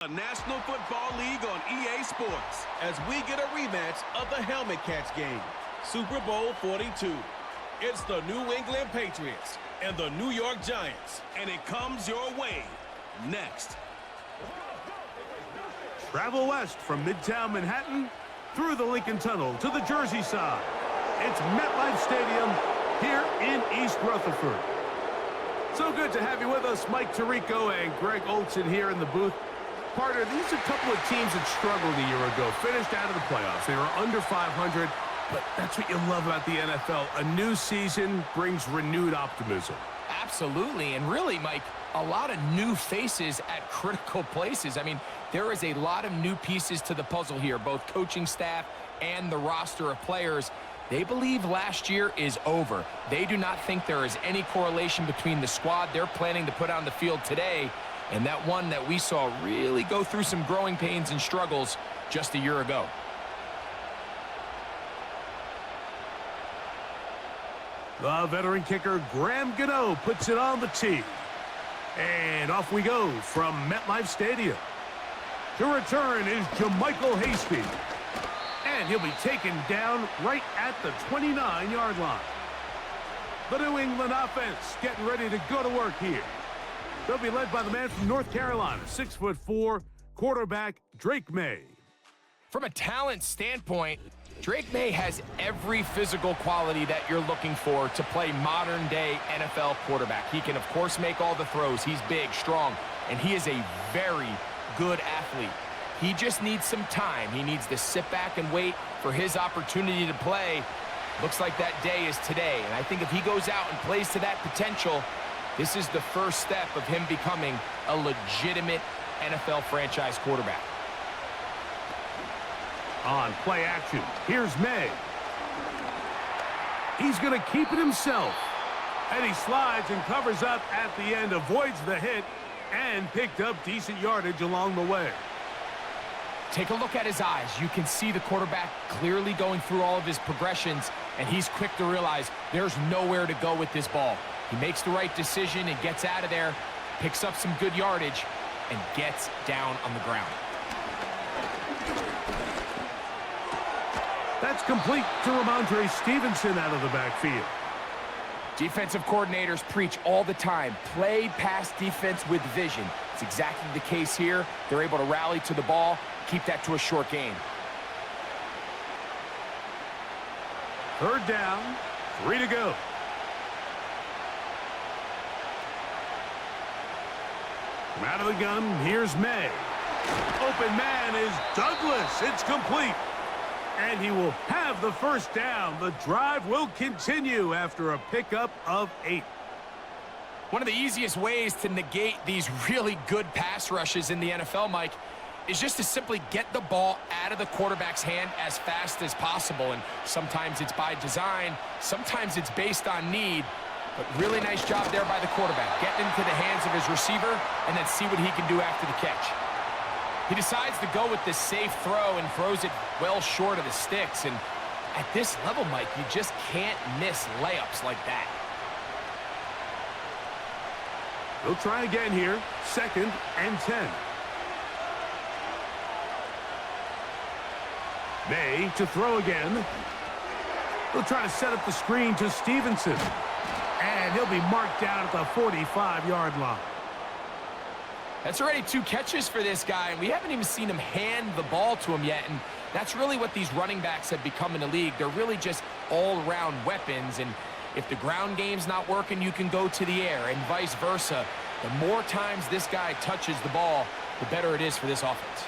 The National Football League on EA Sports as we get a rematch of the helmet catch game. Super Bowl 42. It's the New England Patriots and the New York Giants, and it comes your way next. Travel west from Midtown Manhattan through the Lincoln Tunnel to the Jersey side. It's MetLife Stadium here in East Rutherford. So good to have you with us, Mike Tirico and Greg Olson here in the booth. Partner, these are a couple of teams that struggled a year ago, finished out of the playoffs. They were under 500, but that's what you love about the NFL. A new season brings renewed optimism. Absolutely, and really, Mike, a lot of new faces at critical places. I mean, there is a lot of new pieces to the puzzle here, both coaching staff and the roster of players. They believe last year is over. They do not think there is any correlation between the squad they're planning to put on the field today and that one that we saw really go through some growing pains and struggles just a year ago. The veteran kicker, Graham Gano, puts it on the tee. And off we go from MetLife Stadium. To return is Jermichael Hasty. And he'll be taken down right at the 29-yard line. The New England offense getting ready to go to work here. They'll be led by the man from North Carolina, 6'4", quarterback Drake May. From a talent standpoint, Drake May has every physical quality that you're looking for to play modern-day NFL quarterback. He can, of course, make all the throws. He's big, strong, and he is a very good athlete. He just needs some time. He needs to sit back and wait for his opportunity to play. Looks like that day is today, and I think if he goes out and plays to that potential, this is the first step of him becoming a legitimate NFL franchise quarterback. On play action, here's May. He's going to keep it himself. And he slides and covers up at the end, avoids the hit, and picked up decent yardage along the way. Take a look at his eyes. You can see the quarterback clearly going through all of his progressions, and he's quick to realize there's nowhere to go with this ball. He makes the right decision and gets out of there, picks up some good yardage, and gets down on the ground. That's complete to Ramondre Stevenson out of the backfield. Defensive coordinators preach all the time, play pass defense with vision. It's exactly the case here. They're able to rally to the ball, keep that to a short gain. Third down, 3 to go. From out of the gun, here's May. Open man is Douglas. It's complete. And he will have the first down. The drive will continue after a pickup of 8. One of the easiest ways to negate these really good pass rushes in the NFL, Mike, is just to simply get the ball out of the quarterback's hand as fast as possible. And sometimes it's by design, sometimes it's based on need. But really nice job there by the quarterback, getting into the hands of his receiver and then see what he can do after the catch. He decides to go with this safe throw and throws it well short of the sticks. And at this level, Mike, you just can't miss layups like that. They'll try again here. 2nd and 10. May to throw again. They'll try to set up the screen to Stevenson. And he'll be marked down at the 45-yard line. That's already 2 catches for this guy, and we haven't even seen him hand the ball to him yet. And that's really what these running backs have become in the league. They're really just all-around weapons. And if the ground game's not working, you can go to the air and vice versa. The more times this guy touches the ball, the better it is for this offense.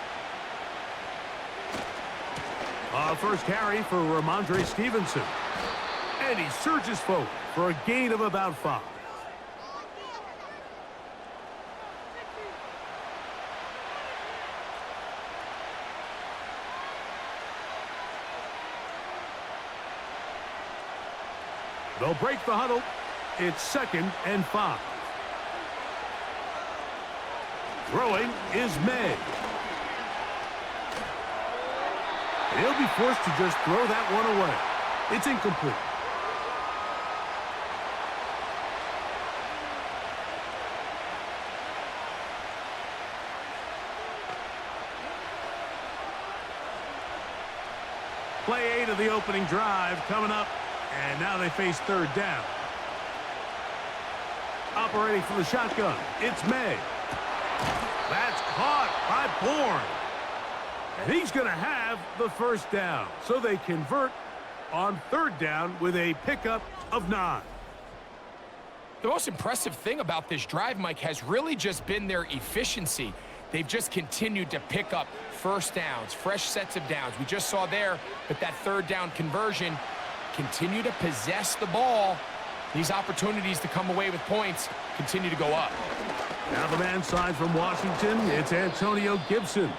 First carry for Ramondre Stevenson. And he surges forward for a gain of about 5. They'll break the huddle. It's 2nd and 5. Throwing is May. He'll be forced to just throw that one away. It's incomplete. Play 8 of the opening drive coming up, and now they face third down. Operating from the shotgun, it's May. That's caught by Bourne. And he's going to have the first down. So they convert on third down with a pickup of 9. The most impressive thing about this drive, Mike, has really just been their efficiency. They've just continued to pick up first downs, fresh sets of downs. We just saw there, but that third down conversion, continue to possess the ball. These opportunities to come away with points continue to go up. Now the man side from Washington, it's Antonio Gibson.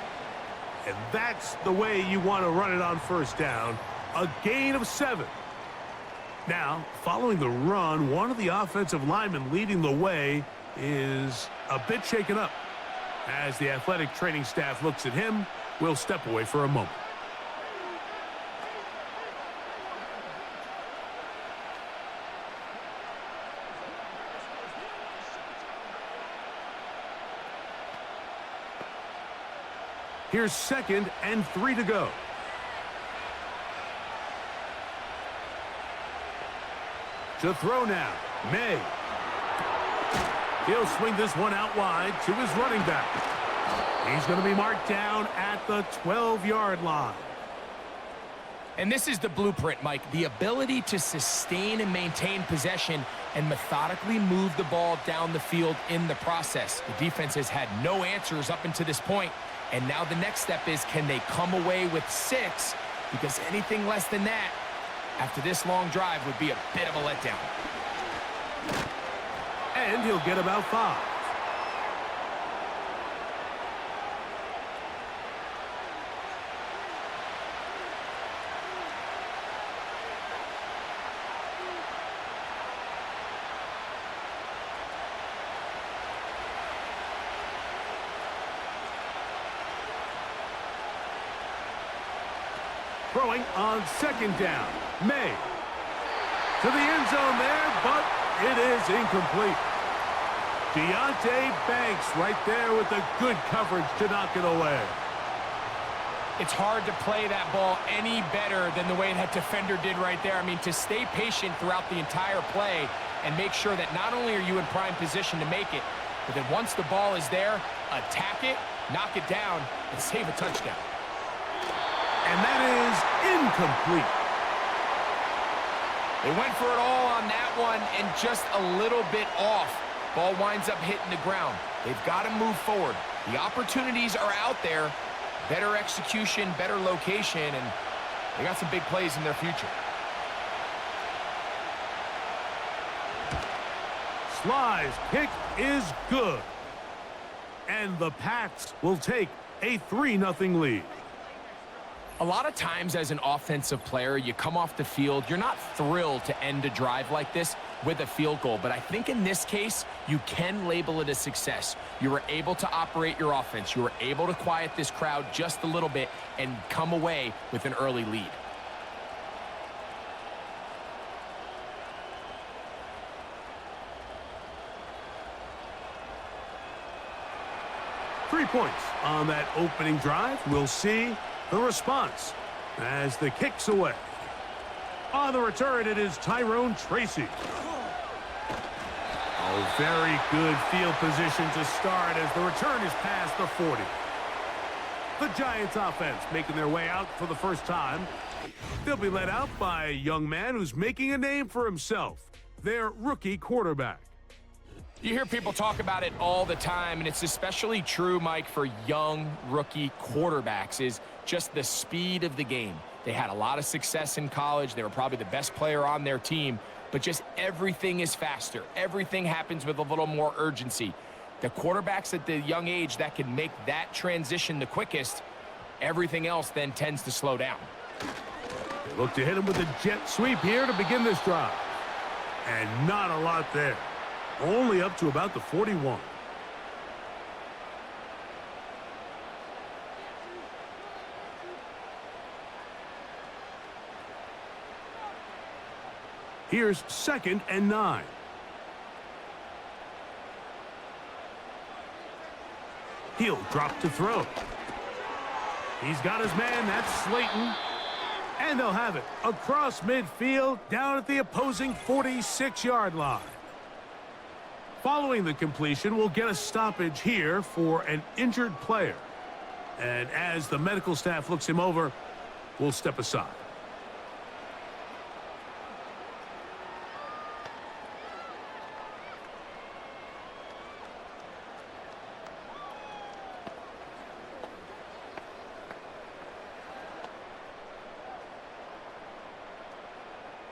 And that's the way you want to run it on first down. A gain of 7. Now, following the run, one of the offensive linemen leading the way is a bit shaken up. As the athletic training staff looks at him, we'll step away for a moment. Here's 2nd and 3 to go. To throw now, May. He'll swing this one out wide to his running back. He's going to be marked down at the 12-yard line. And this is the blueprint, Mike. The ability to sustain and maintain possession and methodically move the ball down the field in the process. The defense has had no answers up until this point. And now the next step is, can they come away with 6? Because anything less than that, after this long drive, would be a bit of a letdown. And he'll get about 5. Throwing on 2nd down. May. To the end zone there, but it is incomplete. Deontay Banks right there with the good coverage to knock it away. It's hard to play that ball any better than the way that defender did right there. I mean, to stay patient throughout the entire play and make sure that not only are you in prime position to make it, but then once the ball is there, attack it, knock it down, and save a touchdown. And that is incomplete. They went for it all on that one and just a little bit off. Ball winds up hitting the ground. They've got to move forward. The opportunities are out there. Better execution, better location, and they got some big plays in their future. Sly's kick is good. And the Pats will take a 3-0 lead. A lot of times as an offensive player, you come off the field, you're not thrilled to end a drive like this with a field goal. But I think in this case, you can label it a success. You were able to operate your offense. You were able to quiet this crowd just a little bit and come away with an early lead. Three points on that opening drive. We'll see the response as the kick's away. On the return, it is Tyrone Tracy. Oh, very good field position to start as the return is past the 40. The Giants offense making their way out for the first time. They'll be led out by a young man who's making a name for himself, their rookie quarterback. You hear people talk about it all the time, and it's especially true, Mike, for young rookie quarterbacks, is just the speed of the game. They had a lot of success in college. They were probably the best player on their team, but just everything is faster. Everything happens with a little more urgency. The quarterbacks at the young age that can make that transition the quickest, everything else then tends to slow down. They look to hit him with a jet sweep here to begin this drive. And not a lot there. Only up to about the 41. Here's 2nd and 9. He'll drop to throw. He's got his man. That's Slayton. And they'll have it across midfield down at the opposing 46-yard line. Following the completion, we'll get a stoppage here for an injured player. And as the medical staff looks him over, we'll step aside.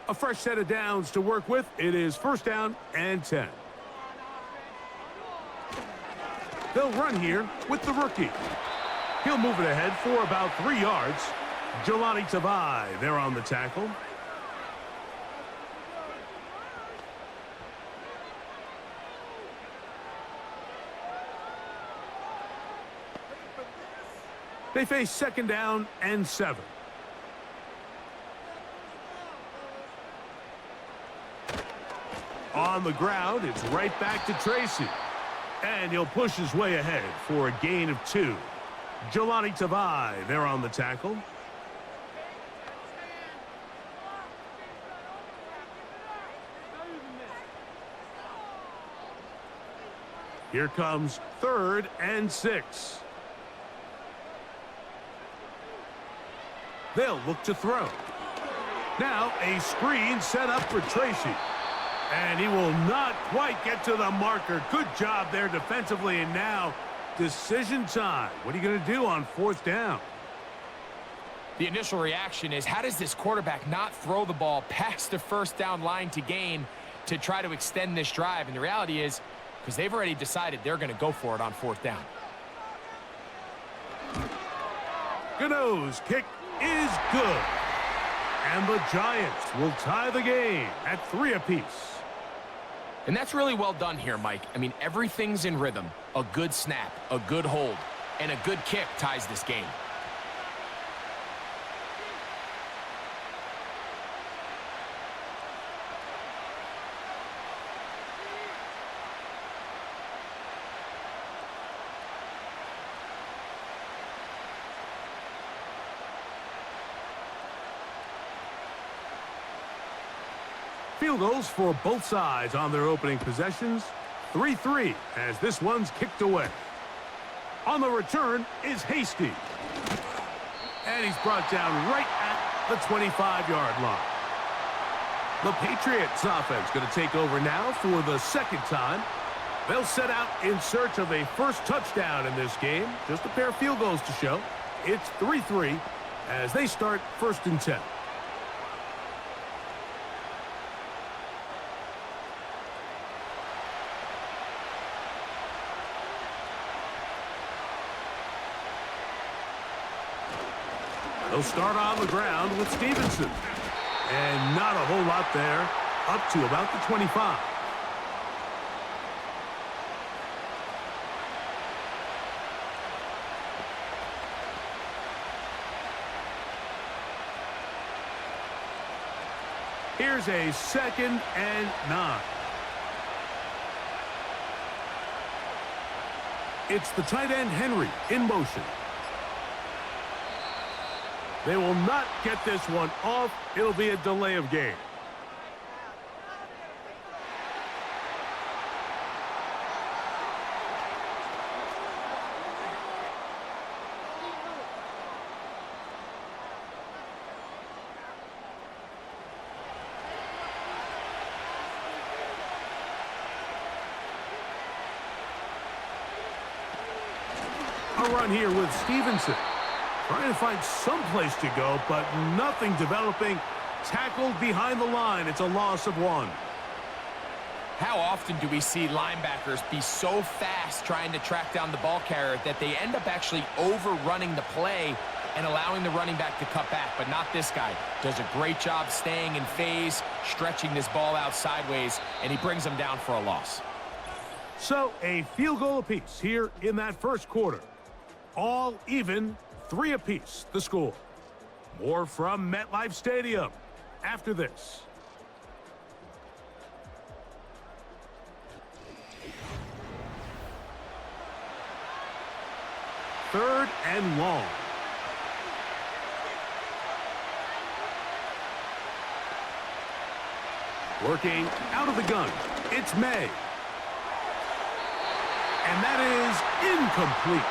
A fresh set of downs to work with. It is first down and 10. They'll run here with the rookie. He'll move it ahead for about 3 yards. Jelani Tavai there on the tackle. They face second down and 7. On the ground, it's right back to Tracy. And he'll push his way ahead for a gain of 2. Jelani Tavai there on the tackle. Here comes 3rd and 6. They'll look to throw. Now a screen set up for Tracy. And he will not quite get to the marker. Good job there defensively. And now decision time. What are you going to do on 4th down? The initial reaction is, how does this quarterback not throw the ball past the first down line to gain to try to extend this drive? And the reality is, because they've already decided they're going to go for it on 4th down. Gano's kick is good. And the Giants will tie the game at 3 apiece. And that's really well done here, Mike. I mean, everything's in rhythm. A good snap, a good hold, and a good kick ties this game. Field goals for both sides on their opening possessions. 3-3 as this one's kicked away. On the return is Hasty. And he's brought down right at the 25-yard line. The Patriots offense going to take over now for the second time. They'll set out in search of a first touchdown in this game. Just a pair of field goals to show. It's 3-3 as they start 1st and 10. They'll start on the ground with Stevenson. And not a whole lot there, up to about the 25. Here's a 2nd and 9. It's the tight end Henry in motion. They will not get this one off. It'll be a delay of game. A run here with Stevenson. Trying to find some place to go, but nothing developing. Tackled behind the line. It's a loss of 1. How often do we see linebackers be so fast trying to track down the ball carrier that they end up actually overrunning the play and allowing the running back to cut back? But not this guy. Does a great job staying in phase, stretching this ball out sideways, and he brings them down for a loss. So a field goal apiece here in that first quarter. All even. 3 apiece, the score. More from MetLife Stadium after this. Third and long. Working out of the gun, it's May. And that is incomplete.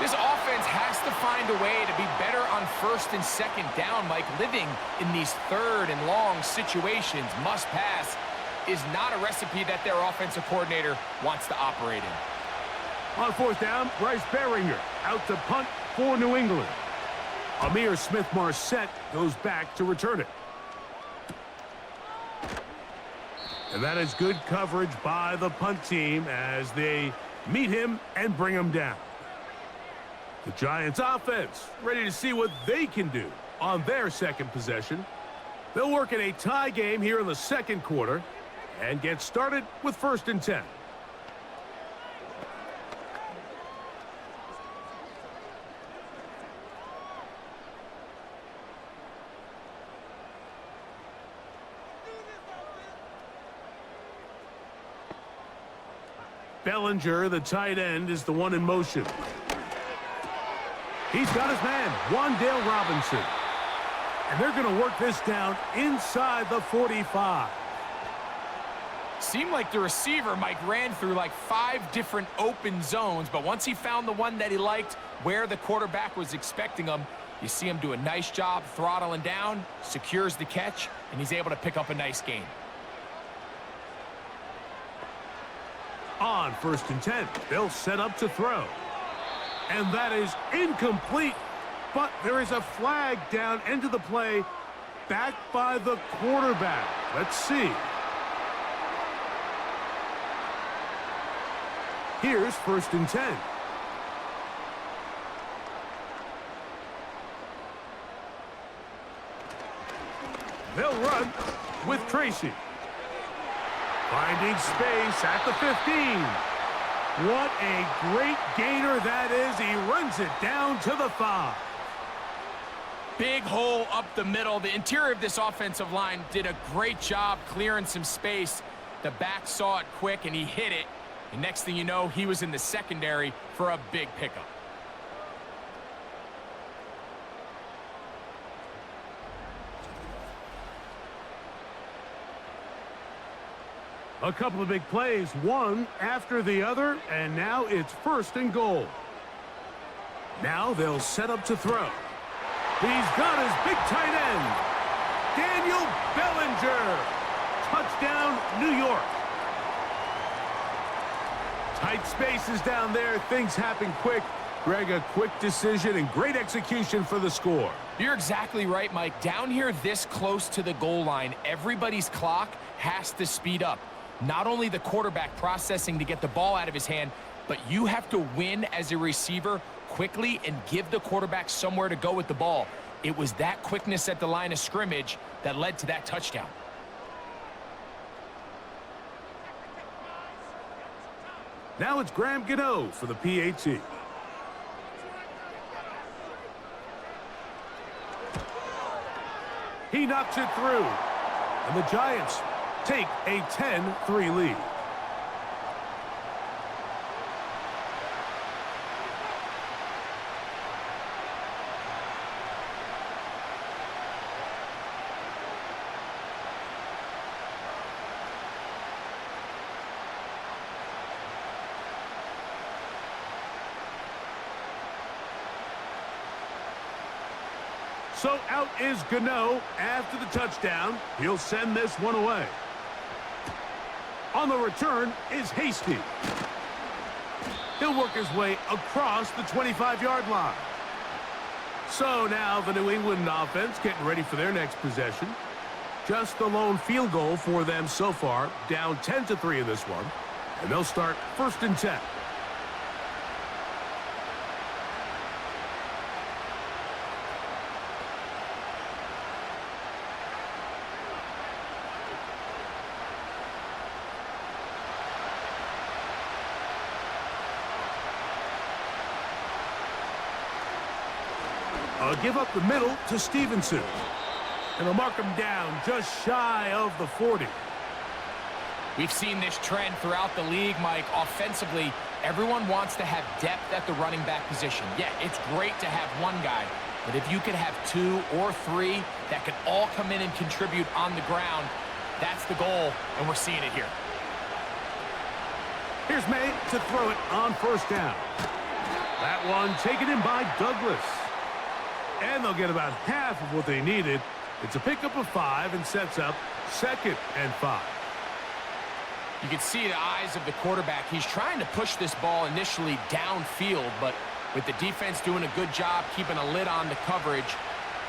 This offense has to find a way to be better on first and second down, Mike. Living in these third and long situations, must pass, is not a recipe that their offensive coordinator wants to operate in. On fourth down, Bryce Baringer out to punt for New England. Amir Smith-Marset goes back to return it. And that is good coverage by the punt team as they meet him and bring him down. The Giants offense ready to see what they can do on their second possession. They'll work in a tie game here in the second quarter and get started with 1st and 10. Bellinger, the tight end, is the one in motion. He's got his man, Wan'Dale Robinson. And they're going to work this down inside the 45. Seemed like the receiver, Mike, ran through like 5 different open zones, but once he found the one that he liked, where the quarterback was expecting him, you see him do a nice job throttling down, secures the catch, and he's able to pick up a nice gain. On 1st and 10, they'll set up to throw. And that is incomplete, but there is a flag down into the play, backed by the quarterback. Let's see. Here's 1st and 10. They'll run with Tracy. Finding space at the 15. What a great gainer that is. He runs it down to the 5. Big hole up the middle. The interior of this offensive line did a great job clearing some space. The back saw it quick, and he hit it. And next thing you know, he was in the secondary for a big pickup. A couple of big plays, one after the other, and now it's 1st and goal. Now they'll set up to throw. He's got his big tight end, Daniel Bellinger. Touchdown, New York. Tight spaces down there. Things happen quick. Greg, a quick decision and great execution for the score. You're exactly right, Mike. Down here this close to the goal line, everybody's clock has to speed up. Not only the quarterback processing to get the ball out of his hand, but you have to win as a receiver quickly and give the quarterback somewhere to go with the ball. It was that quickness at the line of scrimmage that led to that touchdown. Now it's Graham Gano for the PAT. He knocks it through. And the Giants take a 10-3 lead. So out is Gano after the touchdown. He'll send this one away. On the return is Hasty. He'll work his way across the 25-yard line. So now the New England offense getting ready for their next possession. Just the lone field goal for them so far, down 10-3 in this one. And they'll start 1st and 10. Give up the middle to Stevenson. And they'll mark him down just shy of the 40. We've seen this trend throughout the league, Mike. Offensively, everyone wants to have depth at the running back position. Yeah, it's great to have one guy, But if you could have 2 or 3 that can all come in and contribute on the ground, that's the goal, and we're seeing it here. Here's May to throw it on first down. That one taken in by Douglas. And they'll get about half of what they needed. It's a pickup of 5 and sets up 2nd and 5. You can see the eyes of the quarterback. He's trying to push this ball initially downfield, but with the defense doing a good job keeping a lid on the coverage,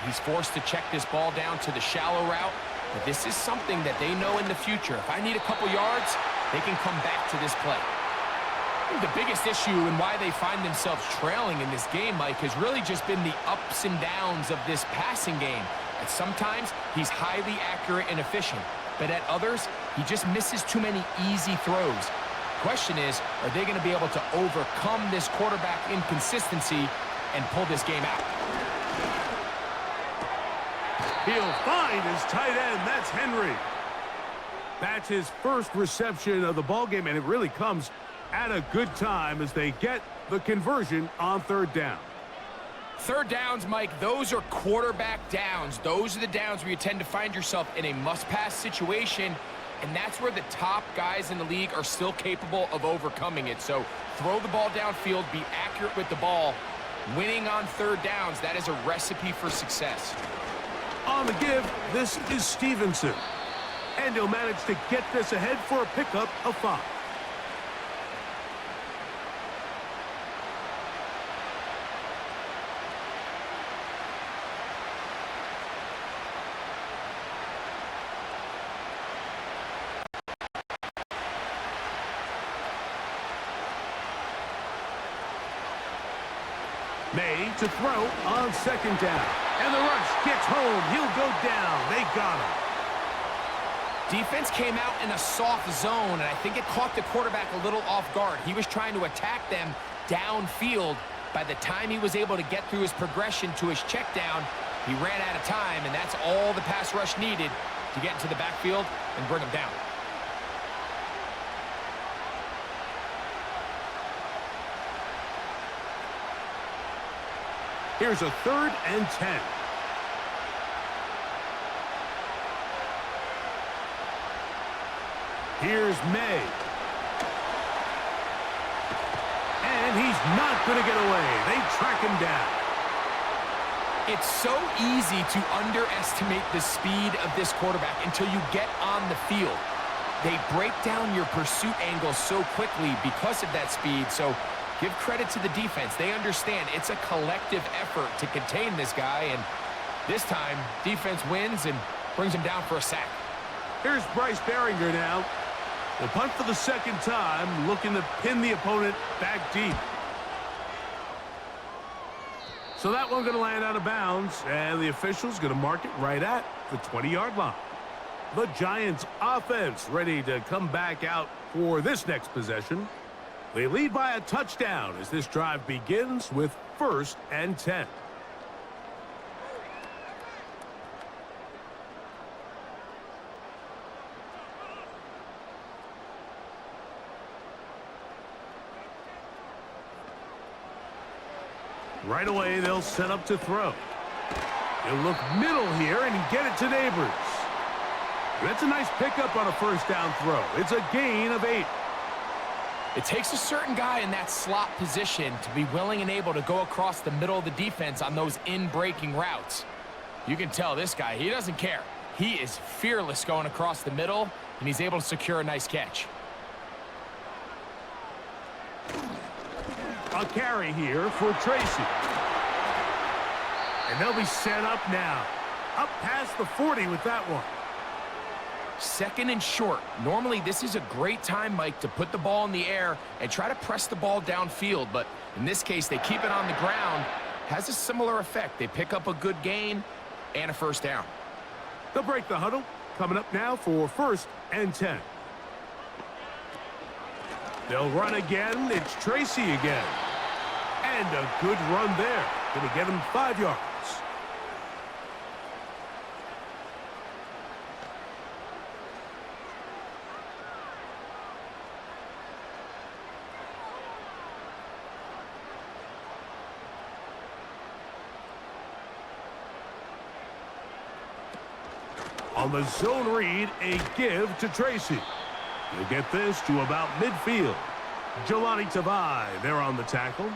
he's forced to check this ball down to the shallow route. But this is something that they know in the future. If I need a couple yards, they can come back to this play. I think the biggest issue and why they find themselves trailing in this game, Mike, has really just been the ups and downs of this passing game. And sometimes he's highly accurate and efficient, but at others, he just misses too many easy throws. Question is, are they going to be able to overcome this quarterback inconsistency and pull this game out? He'll find his tight end. That's Henry. That's his first reception of the ballgame, and it really comes at a good time as they get the conversion on 3rd down. 3rd downs, Mike, those are quarterback downs. Those are the downs where you tend to find yourself in a must-pass situation, and that's where the top guys in the league are still capable of overcoming it. So throw the ball downfield, be accurate with the ball. Winning on 3rd downs, that is a recipe for success. On the give, this is Stevenson. And he'll manage to get this ahead for a pickup of 5. May to throw on 2nd down. And the rush gets home. He'll go down. They got him. Defense came out in a soft zone, and I think it caught the quarterback a little off guard. He was trying to attack them downfield. By the time he was able to get through his progression to his check down, he ran out of time, and that's all the pass rush needed to get into the backfield and bring him down. Here's a 3rd and 10. Here's May. And he's not going to get away. They track him down. It's so easy to underestimate the speed of this quarterback until you get on the field. They break down your pursuit angle so quickly because of that speed, so give credit to the defense. They understand it's a collective effort to contain this guy, and this time, defense wins and brings him down for a sack. Here's Bryce Behringer now. They'll punt for the 2nd time, looking to pin the opponent back deep. So that one's going to land out of bounds, and the official's going to mark it right at the 20-yard line. The Giants offense ready to come back out for this next possession. They lead by a touchdown as this drive begins with 1st and 10. Right away, they'll set up to throw. They'll look middle here and get it to Neighbors. That's a nice pickup on a 1st down throw. It's a gain of 8. It takes a certain guy in that slot position to be willing and able to go across the middle of the defense on those in-breaking routes. You can tell this guy, he doesn't care. He is fearless going across the middle, and he's able to secure a nice catch. A carry here for Tracy. And they'll be set up now. Up past the 40 with that one. 2nd and short. Normally, this is a great time, Mike, to put the ball in the air and try to press the ball downfield. But in this case, they keep it on the ground. Has a similar effect. They pick up a good gain and a 1st down. They'll break the huddle. Coming up now for 1st and 10. They'll run again. It's Tracy again. And a good run there. Going to get him 5 yards. On the zone read, a give to Tracy. He'll get this to about midfield. Jelani Tavai there on the tackle.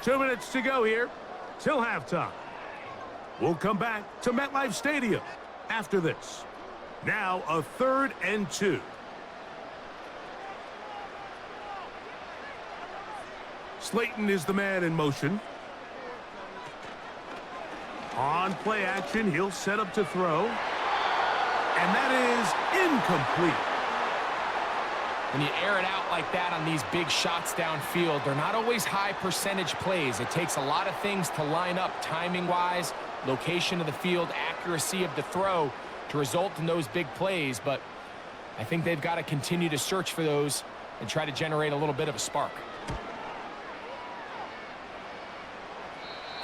Two minutes to go here till halftime. We'll come back to MetLife Stadium after this. Now a 3rd and 2. Slayton is the man in motion. On play action, he'll set up to throw. And that is incomplete. When you air it out like that on these big shots downfield, they're not always high percentage plays. It takes a lot of things to line up timing-wise, location of the field, accuracy of the throw to result in those big plays. But I think they've got to continue to search for those and try to generate a little bit of a spark.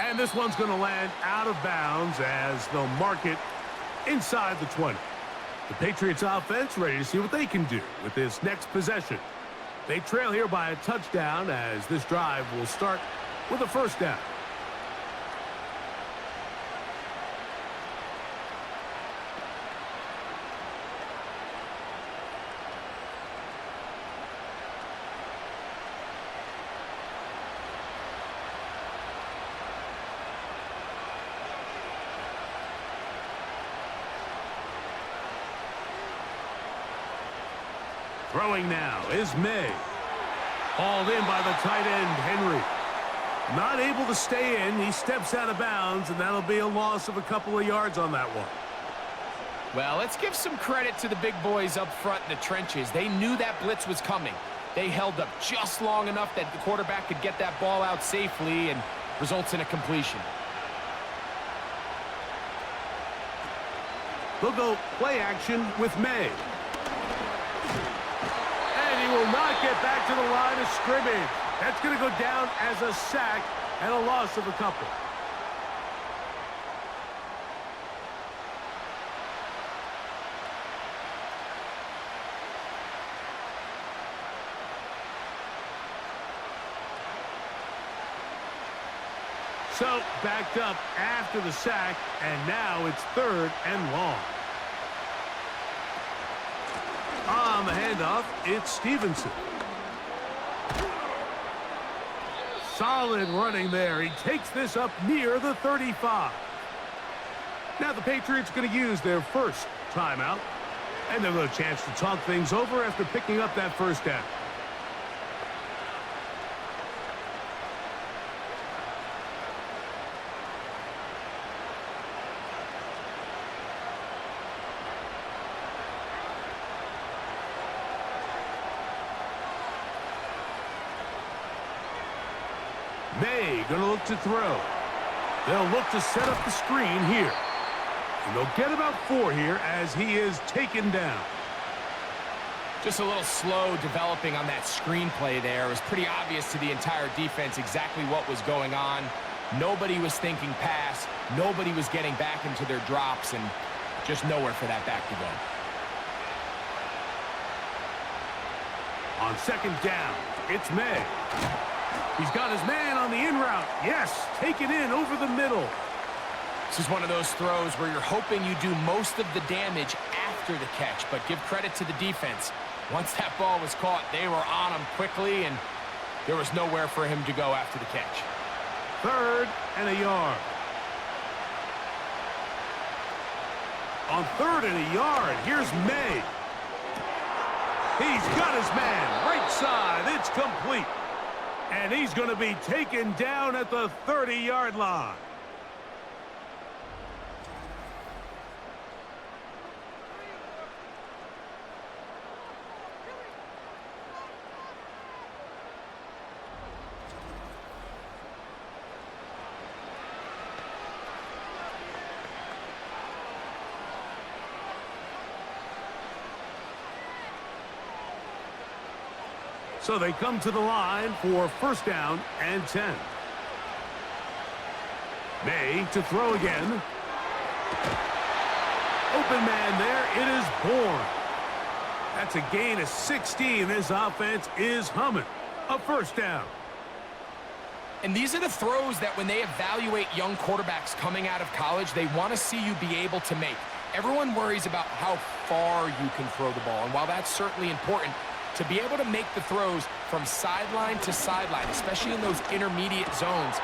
And this one's going to land out of bounds as they'll mark it inside the 20. The Patriots offense ready to see what they can do with this next possession. They trail here by a touchdown as this drive will start with a first down. Throwing now is May. Hauled in by the tight end, Henry. Not able to stay in. He steps out of bounds, and that'll be a loss of a couple of yards on that one. Well, let's give some credit to the big boys up front in the trenches. They knew that blitz was coming. They held up just long enough that the quarterback could get that ball out safely and results in a completion. They'll go play action with May. He will not get back to the line of scrimmage. That's going to go down as a sack and a loss of a couple. So backed up after the sack, and now it's 3rd and long. On the handoff, it's Stevenson. Solid running there. He takes this up near the 35. Now the Patriots going to use their first timeout, and they'll have a chance to talk things over after picking up that first down. May going to look to throw. They'll look to set up the screen here. And they'll get about 4 here as he is taken down. Just a little slow developing on that screenplay there. It was pretty obvious to the entire defense exactly what was going on. Nobody was thinking pass. Nobody was getting back into their drops, and just nowhere for that back to go. On 2nd down, it's May. He's got his man on the in route. Yes, take it in over the middle. This is one of those throws where you're hoping you do most of the damage after the catch, but give credit to the defense. Once that ball was caught, they were on him quickly, and there was nowhere for him to go after the catch. 3rd and a yard. On 3rd and a yard, here's May. He's got his man right side. It's complete. And he's going to be taken down at the 30-yard line. So they come to the line for 1st down and 10. May to throw again. Open man there. It is Bourne. That's a gain of 16. This offense is humming. A first down. And these are the throws that when they evaluate young quarterbacks coming out of college, they want to see you be able to make. Everyone worries about how far you can throw the ball. And while that's certainly important, to be able to make the throws from sideline to sideline, especially in those intermediate zones,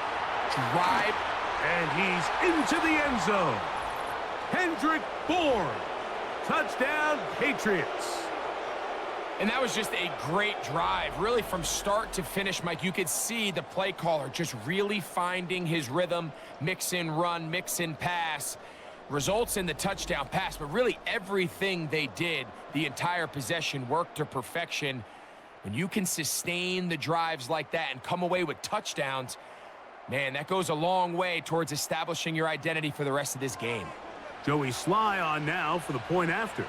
drive. And he's into the end zone. Kendrick Bourne. Touchdown, Patriots. And that was just a great drive. Really, from start to finish, Mike, you could see the play caller just really finding his rhythm, mix in run, mix in pass. Results in the touchdown pass, but really everything they did, the entire possession, worked to perfection. When you can sustain the drives like that and come away with touchdowns, man, that goes a long way towards establishing your identity for the rest of this game. Joey Sly on now for the point after.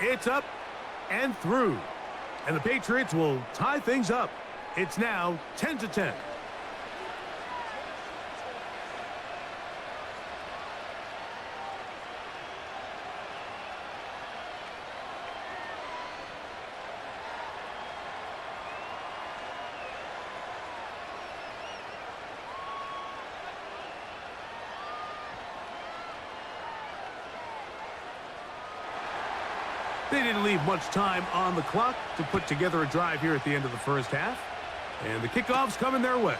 It's up and through. And the Patriots will tie things up. It's now 10-10. They didn't leave much time on the clock to put together a drive here at the end of the first half. And the kickoff's coming their way.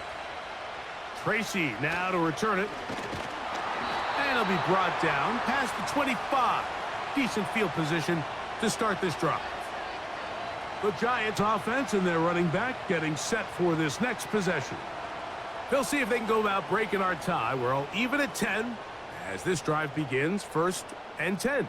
Tracy now to return it. And he'll be brought down past the 25. Decent field position to start this drive. The Giants offense and their running back getting set for this next possession. They'll see if they can go about breaking our tie. We're all even at 10 as this drive begins, 1st and 10.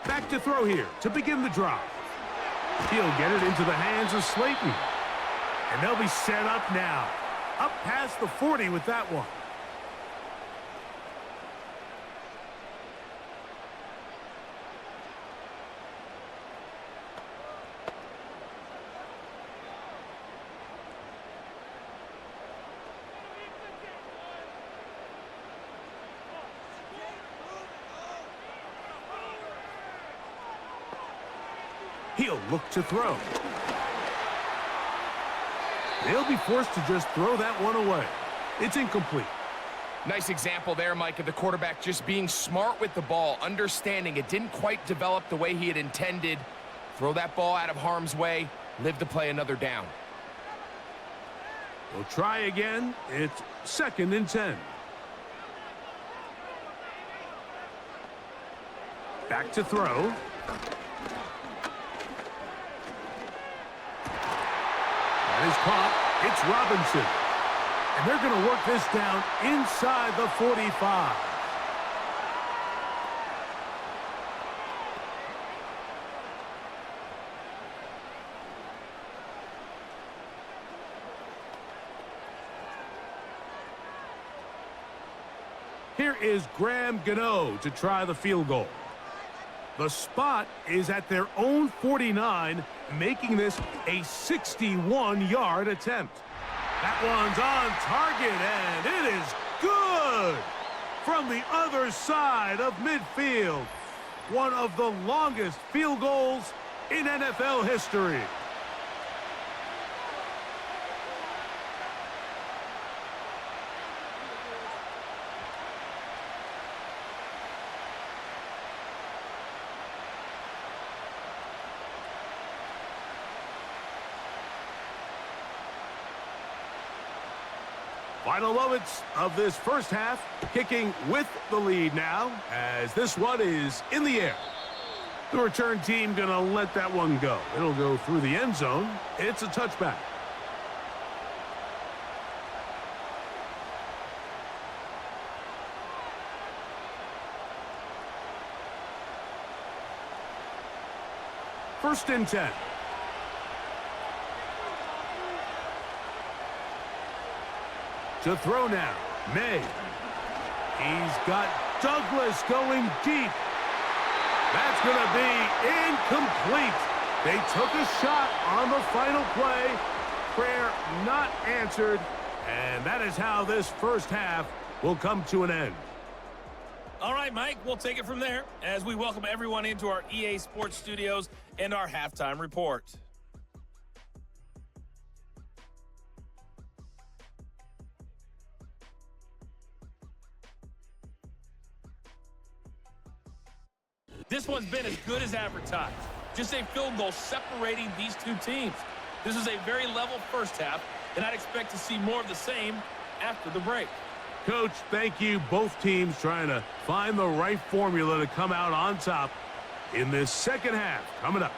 Back to throw here to begin the drive. He'll get it into the hands of Slayton. And they'll be set up now. Up past the 40 with that one. He'll look to throw. They'll be forced to just throw that one away. It's incomplete. Nice example there, Mike, of the quarterback just being smart with the ball, understanding it didn't quite develop the way he had intended. Throw that ball out of harm's way, live to play another down. We'll try again. It's 2nd and 10. Back to throw. Is caught. It's Robinson. And they're going to work this down inside the 45. Here is Graham Gano to try the field goal. The spot is at their own 49, making this a 61-yard attempt. That one's on target, and it is good from the other side of midfield. One of the longest field goals in NFL history. Final moments of this first half, kicking with the lead now, as this one is in the air. The return team gonna let that one go. It'll go through the end zone. It's a touchback. First and 10. To throw now, May. He's got Douglas going deep. That's going to be incomplete. They took a shot on the final play. Prayer not answered. And that is how this first half will come to an end. All right, Mike, we'll take it from there as we welcome everyone into our EA Sports Studios and our halftime report. This one's been as good as advertised. Just a field goal separating these two teams. This is a very level first half, and I'd expect to see more of the same after the break. Coach, thank you. Both teams trying to find the right formula to come out on top in this second half. Coming up.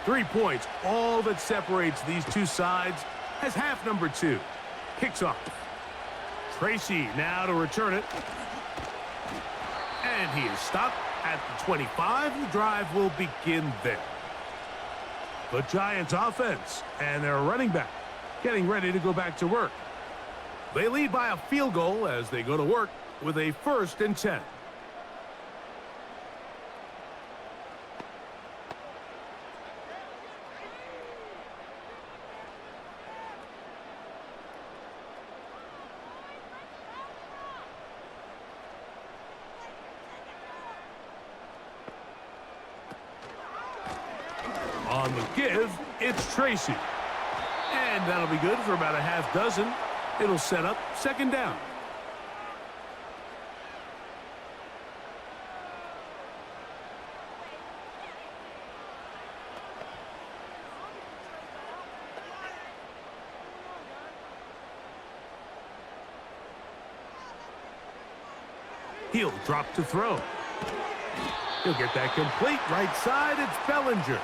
Three points, all that separates these two sides as half number two. Kicks off. Tracy now to return it. And he is stopped at the 25. The drive will begin there. The Giants offense and their running back getting ready to go back to work. They lead by a field goal as they go to work with a 1st and 10. On the give, it's Tracy. And that'll be good for about a half dozen. It'll set up 2nd down. He'll drop to throw. He'll get that complete right side. It's Bellinger.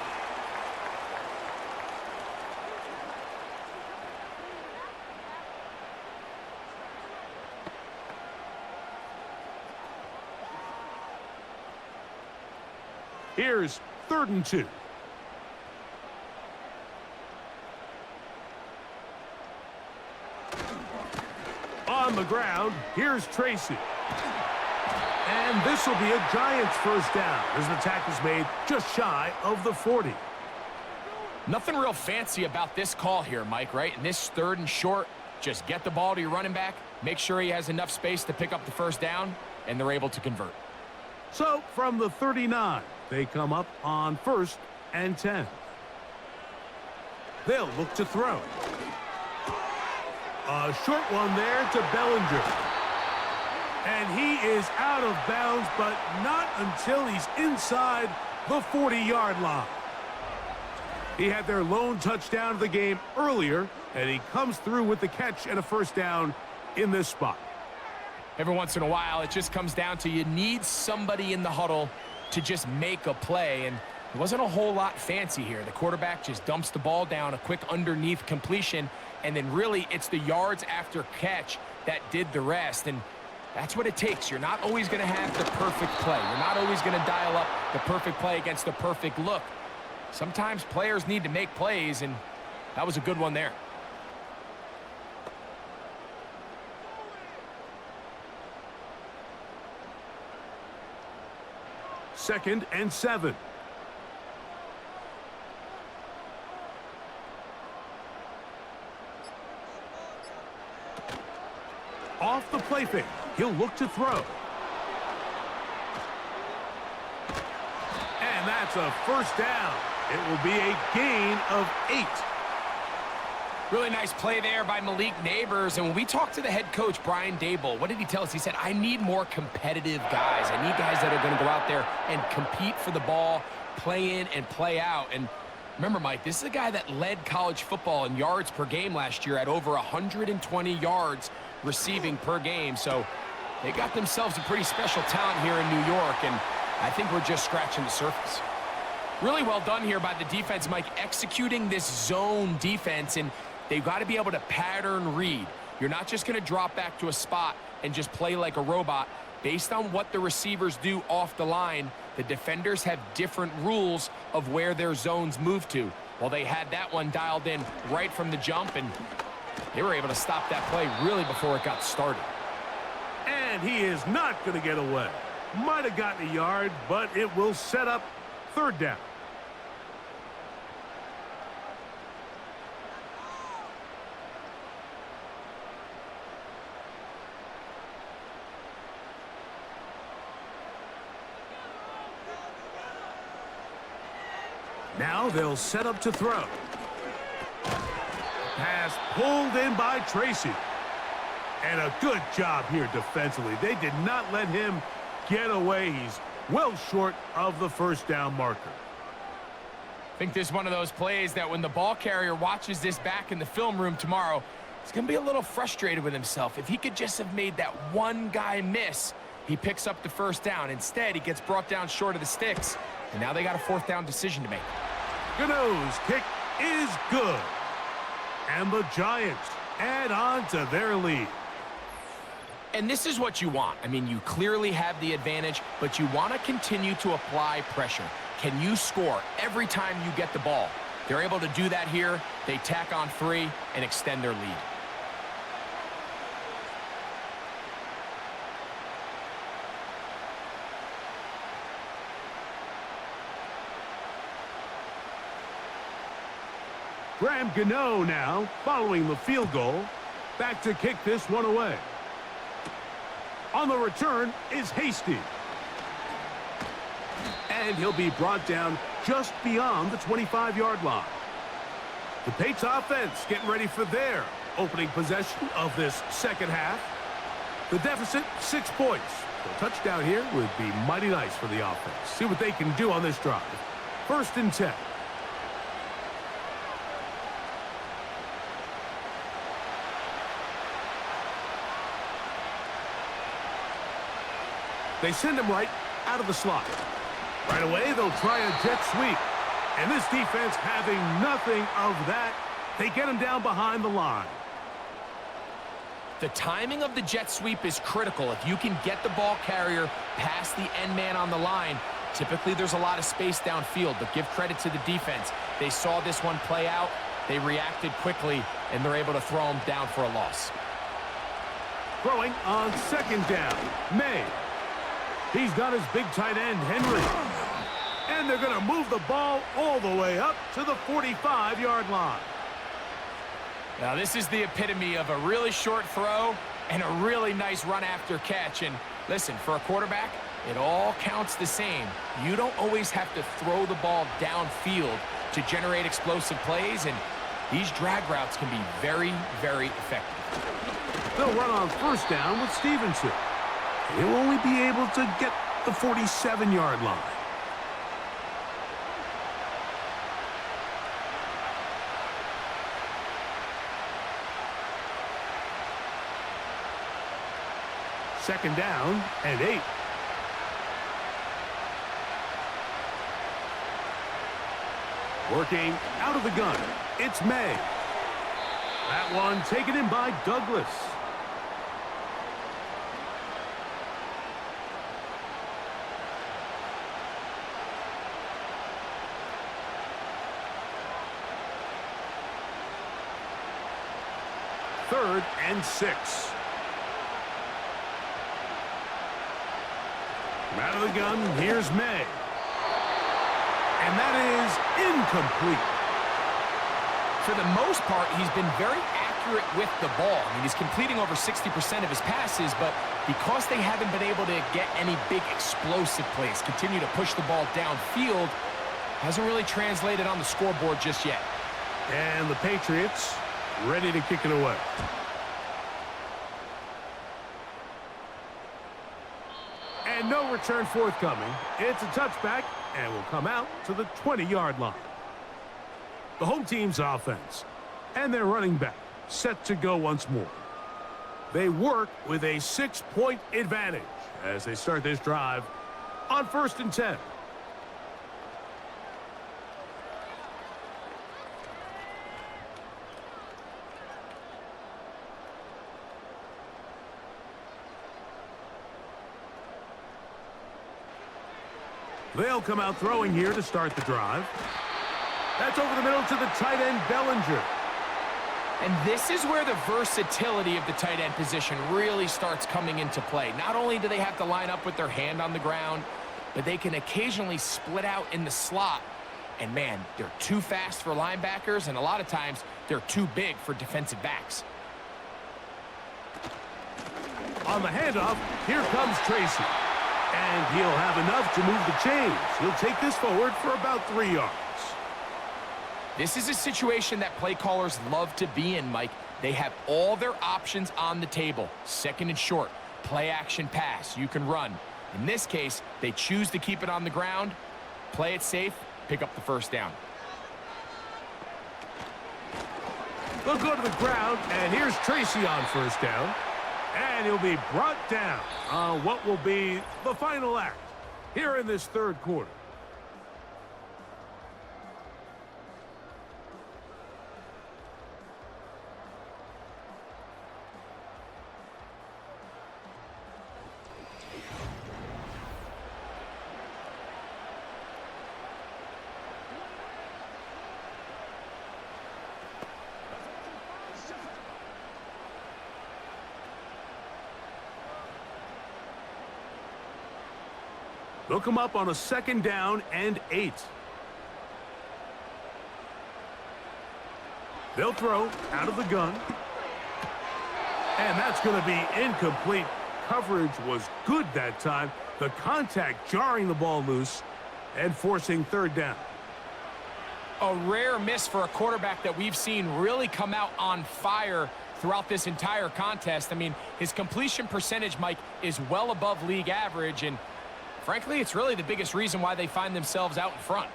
Here's 3rd and 2. On the ground, here's Tracy. And this will be a Giants 1st down as the tackle's made just shy of the 40. Nothing real fancy about this call here, Mike, right? In this 3rd and short, just get the ball to your running back, make sure he has enough space to pick up the 1st down, and they're able to convert. So from the 39, they come up on 1st and 10. They'll look to throw. A short one there to Bellinger. And he is out of bounds, but not until he's inside the 40-yard line. He had their lone touchdown of the game earlier, and he comes through with the catch and a 1st down in this spot. Every once in a while, it just comes down to you need somebody in the huddle to just make a play, and it wasn't a whole lot fancy here. The quarterback just dumps the ball down, a quick underneath completion, and then really it's the yards after catch that did the rest, and that's what it takes. You're not always going to have the perfect play. You're not always going to dial up the perfect play against the perfect look. Sometimes players need to make plays, and that was a good one there. 2nd and 7. Off the play fake, he'll look to throw. And that's a 1st down. It will be a gain of 8. Really nice play there by Malik Neighbors. And when we talked to the head coach, Brian Dable, what did he tell us? He said, I need more competitive guys. I need guys that are going to go out there and compete for the ball, play in and play out. And remember, Mike, this is a guy that led college football in yards per game last year at over 120 yards receiving per game. So they got themselves a pretty special talent here in New York, and I think we're just scratching the surface. Really well done here by the defense, Mike, executing this zone defense, and they've got to be able to pattern read. You're not just going to drop back to a spot and just play like a robot. Based on what the receivers do off the line, the defenders have different rules of where their zones move to. Well, they had that one dialed in right from the jump, and they were able to stop that play really before it got started. And he is not going to get away. Might have gotten a yard, but it will set up third down. Now they'll set up to throw. Pass pulled in by Tracy. And a good job here defensively. They did not let him get away. He's well short of the first down marker. I think this is one of those plays that when the ball carrier watches this back in the film room tomorrow, he's going to be a little frustrated with himself. If he could just have made that one guy miss, he picks up the first down. Instead, he gets brought down short of the sticks, and now they got a fourth down decision to make. Gano's kick is good. And the Giants add on to their lead. And this is what you want. I mean, you clearly have the advantage, but you want to continue to apply pressure. Can you score every time you get the ball? They're able to do that here. They tack on 3 and extend their lead. Gano now, following the field goal, back to kick this one away. On the return is Hasty. And he'll be brought down just beyond the 25-yard line. The Patriots offense getting ready for their opening possession of this second half. The deficit, 6 points. A touchdown here would be mighty nice for the offense. See what they can do on this drive. 1st and 10. They send him right out of the slot. Right away, they'll try a jet sweep. And this defense having nothing of that, they get him down behind the line. The timing of the jet sweep is critical. If you can get the ball carrier past the end man on the line, typically there's a lot of space downfield, but give credit to the defense. They saw this one play out, they reacted quickly, and they're able to throw him down for a loss. Throwing on 2nd down, May. He's got his big tight end, Henry. And they're going to move the ball all the way up to the 45-yard line. Now, this is the epitome of a really short throw and a really nice run after catch. And listen, for a quarterback, it all counts the same. You don't always have to throw the ball downfield to generate explosive plays, and these drag routes can be very, very effective. They'll run on 1st down with Stevenson. He'll only be able to get the 47-yard line. Second down and 8. Working out of the gun, it's May. That one taken in by Douglas. Third and 6. Out of the gun, here's May. And that is incomplete. For the most part, he's been very accurate with the ball. I mean, he's completing over 60% of his passes, but because they haven't been able to get any big explosive plays, continue to push the ball downfield, hasn't really translated on the scoreboard just yet. And the Patriots ready to kick it away. And no return forthcoming. It's a touchback and will come out to the 20-yard line. The home team's offense and their running back set to go once more. They work with a 6-point advantage as they start this drive on 1st and 10. They'll come out throwing here to start the drive. That's over the middle to the tight end, Bellinger. And this is where the versatility of the tight end position really starts coming into play. Not only do they have to line up with their hand on the ground, but they can occasionally split out in the slot. And man, they're too fast for linebackers, and a lot of times they're too big for defensive backs. On the handoff, here comes Tracy. And he'll have enough to move the chains. He'll take this forward for about 3 yards. This is a situation that play callers love to be in, Mike. They have all their options on the table. Second and short, play action pass, you can run. In this case, they choose to keep it on the ground, play it safe, pick up the first down. They'll go to the ground, and here's Tracy on first down. And he'll be brought down on what will be the final act here in this third quarter. They'll come up on a 2nd down and 8. They'll throw out of the gun. And that's going to be incomplete. Coverage was good that time. The contact jarring the ball loose and forcing 3rd down. A rare miss for a quarterback that we've seen really come out on fire throughout this entire contest. I mean, his completion percentage, Mike, is well above league average, and frankly, it's really the biggest reason why they find themselves out in front.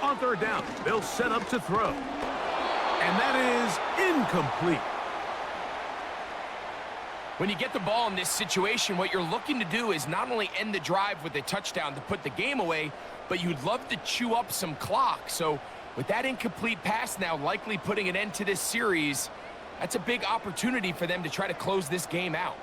On 3rd down, they'll set up to throw. And that is incomplete. When you get the ball in this situation, what you're looking to do is not only end the drive with a touchdown to put the game away, but you'd love to chew up some clock. So with that incomplete pass now likely putting an end to this series, that's a big opportunity for them to try to close this game out.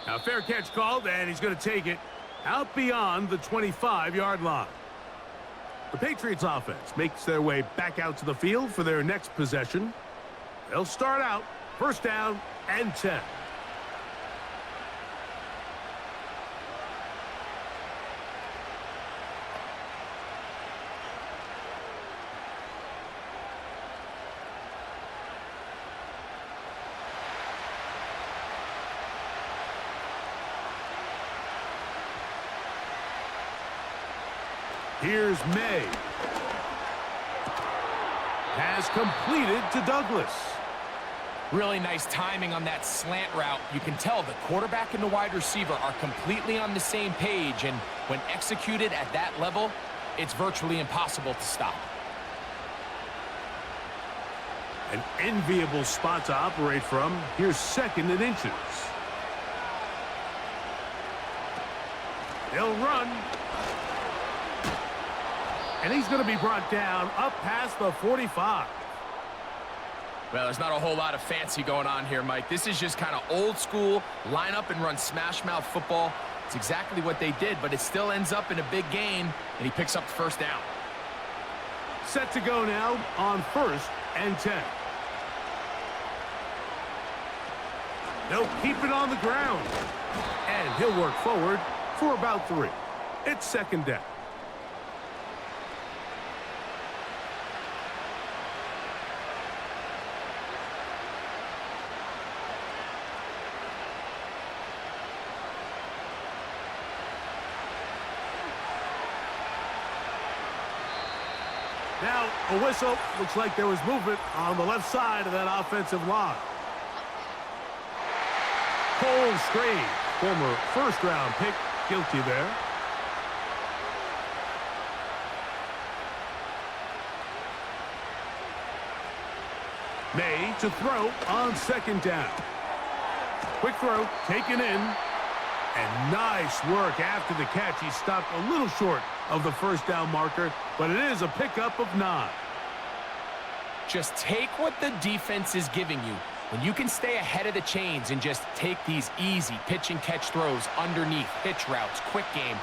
Now, fair catch called, and he's going to take it out beyond the 25-yard line. The Patriots offense makes their way back out to the field for their next possession. They'll start out 1st down and 10. Here's May. Has completed to Douglas. Really nice timing on that slant route. You can tell the quarterback and the wide receiver are completely on the same page, and when executed at that level, it's virtually impossible to stop. An enviable spot to operate from. Here's 2nd and inches. They'll run. And he's going to be brought down up past the 45. Well, there's not a whole lot of fancy going on here, Mike. This is just kind of old school, line up and run smash mouth football. It's exactly what they did, but it still ends up in a big gain, and he picks up the 1st down. Set to go now on 1st and 10. They'll keep it on the ground. And he'll work forward for about 3. It's 2nd down. Now, a whistle. Looks like there was movement on the left side of that offensive line. Cole Strange, former 1st-round pick, guilty there. May to throw on 2nd down. Quick throw, taken in. And nice work after the catch. He stopped a little short of the 1st down marker, but it is a pickup of 9. Just take what the defense is giving you. When you can stay ahead of the chains and just take these easy pitch and catch throws underneath, hitch routes, quick game,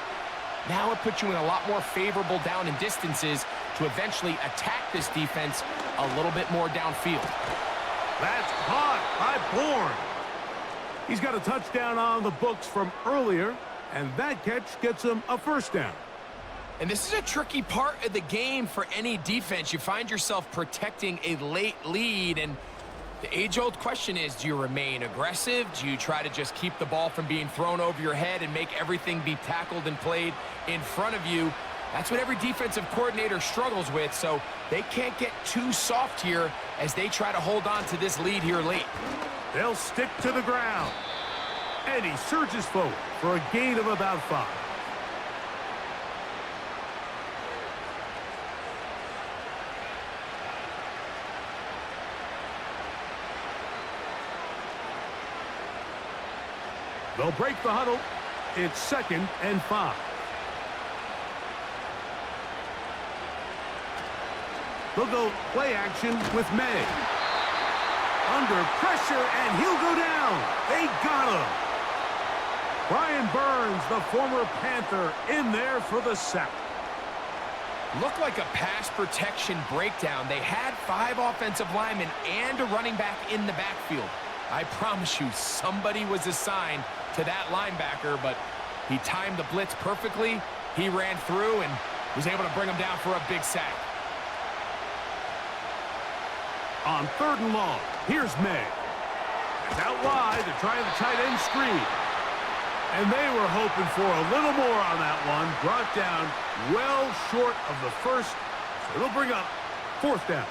now it puts you in a lot more favorable down and distances to eventually attack this defense a little bit more downfield. That's caught by Bourne. He's got a touchdown on the books from earlier, and that catch gets him a first down. And this is a tricky part of the game for any defense. You find yourself protecting a late lead, and the age-old question is, do you remain aggressive? Do you try to just keep the ball from being thrown over your head and make everything be tackled and played in front of you? That's what every defensive coordinator struggles with, so they can't get too soft here as they try to hold on to this lead here late. They'll stick to the ground. And he surges forward for a gain of about 5. They'll break the huddle. It's 2nd and 5. They'll go play action with May. Under pressure, and he'll go down. They got him. Brian Burns, the former Panther, in there for the sack. Looked like a pass protection breakdown. They had 5 offensive linemen and a running back in the backfield. I promise you, somebody was assigned to that linebacker, but he timed the blitz perfectly. He ran through and was able to bring him down for a big sack. On 3rd and long, here's May. It's out wide to try the tight end screen. And they were hoping for a little more on that one. Brought down well short of the first. So it'll bring up 4th down.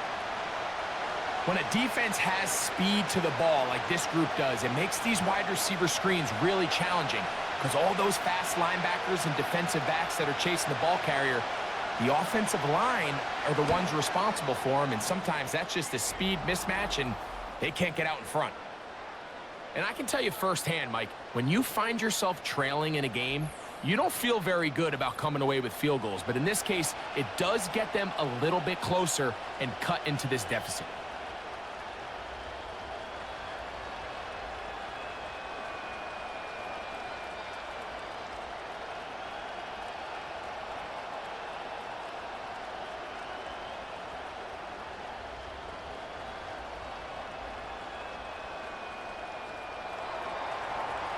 When a defense has speed to the ball like this group does, it makes these wide receiver screens really challenging because all those fast linebackers and defensive backs that are chasing the ball carrier, the offensive line are the ones responsible for them, and sometimes that's just a speed mismatch, and they can't get out in front. And I can tell you firsthand, Mike, when you find yourself trailing in a game, you don't feel very good about coming away with field goals. But in this case, it does get them a little bit closer and cut into this deficit.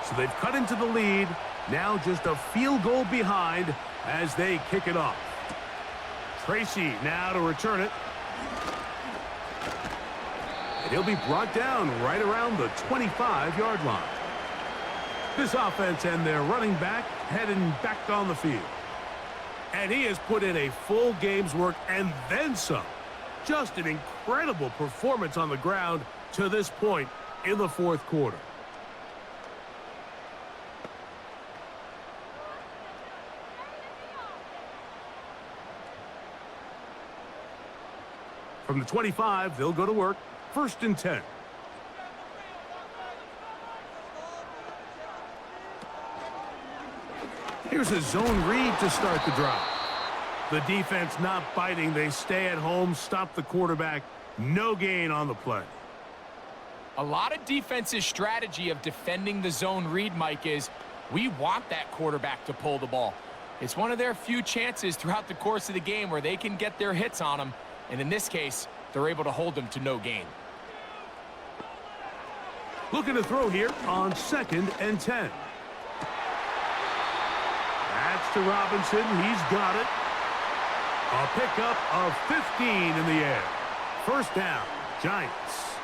So they've cut into the lead. Now just a field goal behind as they kick it off. Tracy now to return it. And he'll be brought down right around the 25-yard line. This offense and their running back heading back on the field. And he has put in a full game's work and then some. Just an incredible performance on the ground to this point in the 4th quarter. From the 25, they'll go to work. 1st and 10. Here's a zone read to start the drive. The defense not biting. They stay at home, stop the quarterback. No gain on the play. A lot of defense's strategy of defending the zone read, Mike, is we want that quarterback to pull the ball. It's one of their few chances throughout the course of the game where they can get their hits on him. And in this case, they're able to hold them to no gain. Looking to throw here on 2nd and 10. That's to Robinson. He's got it. A pickup of 15 in the air. 1st down, Giants.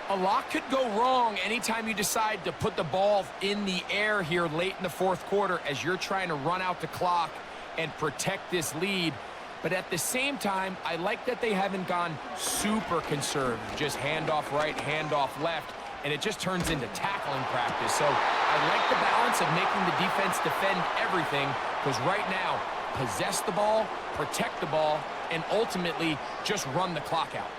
A lot could go wrong anytime you decide to put the ball in the air here late in the 4th quarter as you're trying to run out the clock and protect this lead. But at the same time, I like that they haven't gone super conservative. Just handoff right, handoff left, and it just turns into tackling practice. So I like the balance of making the defense defend everything because right now, possess the ball, protect the ball, and ultimately just run the clock out.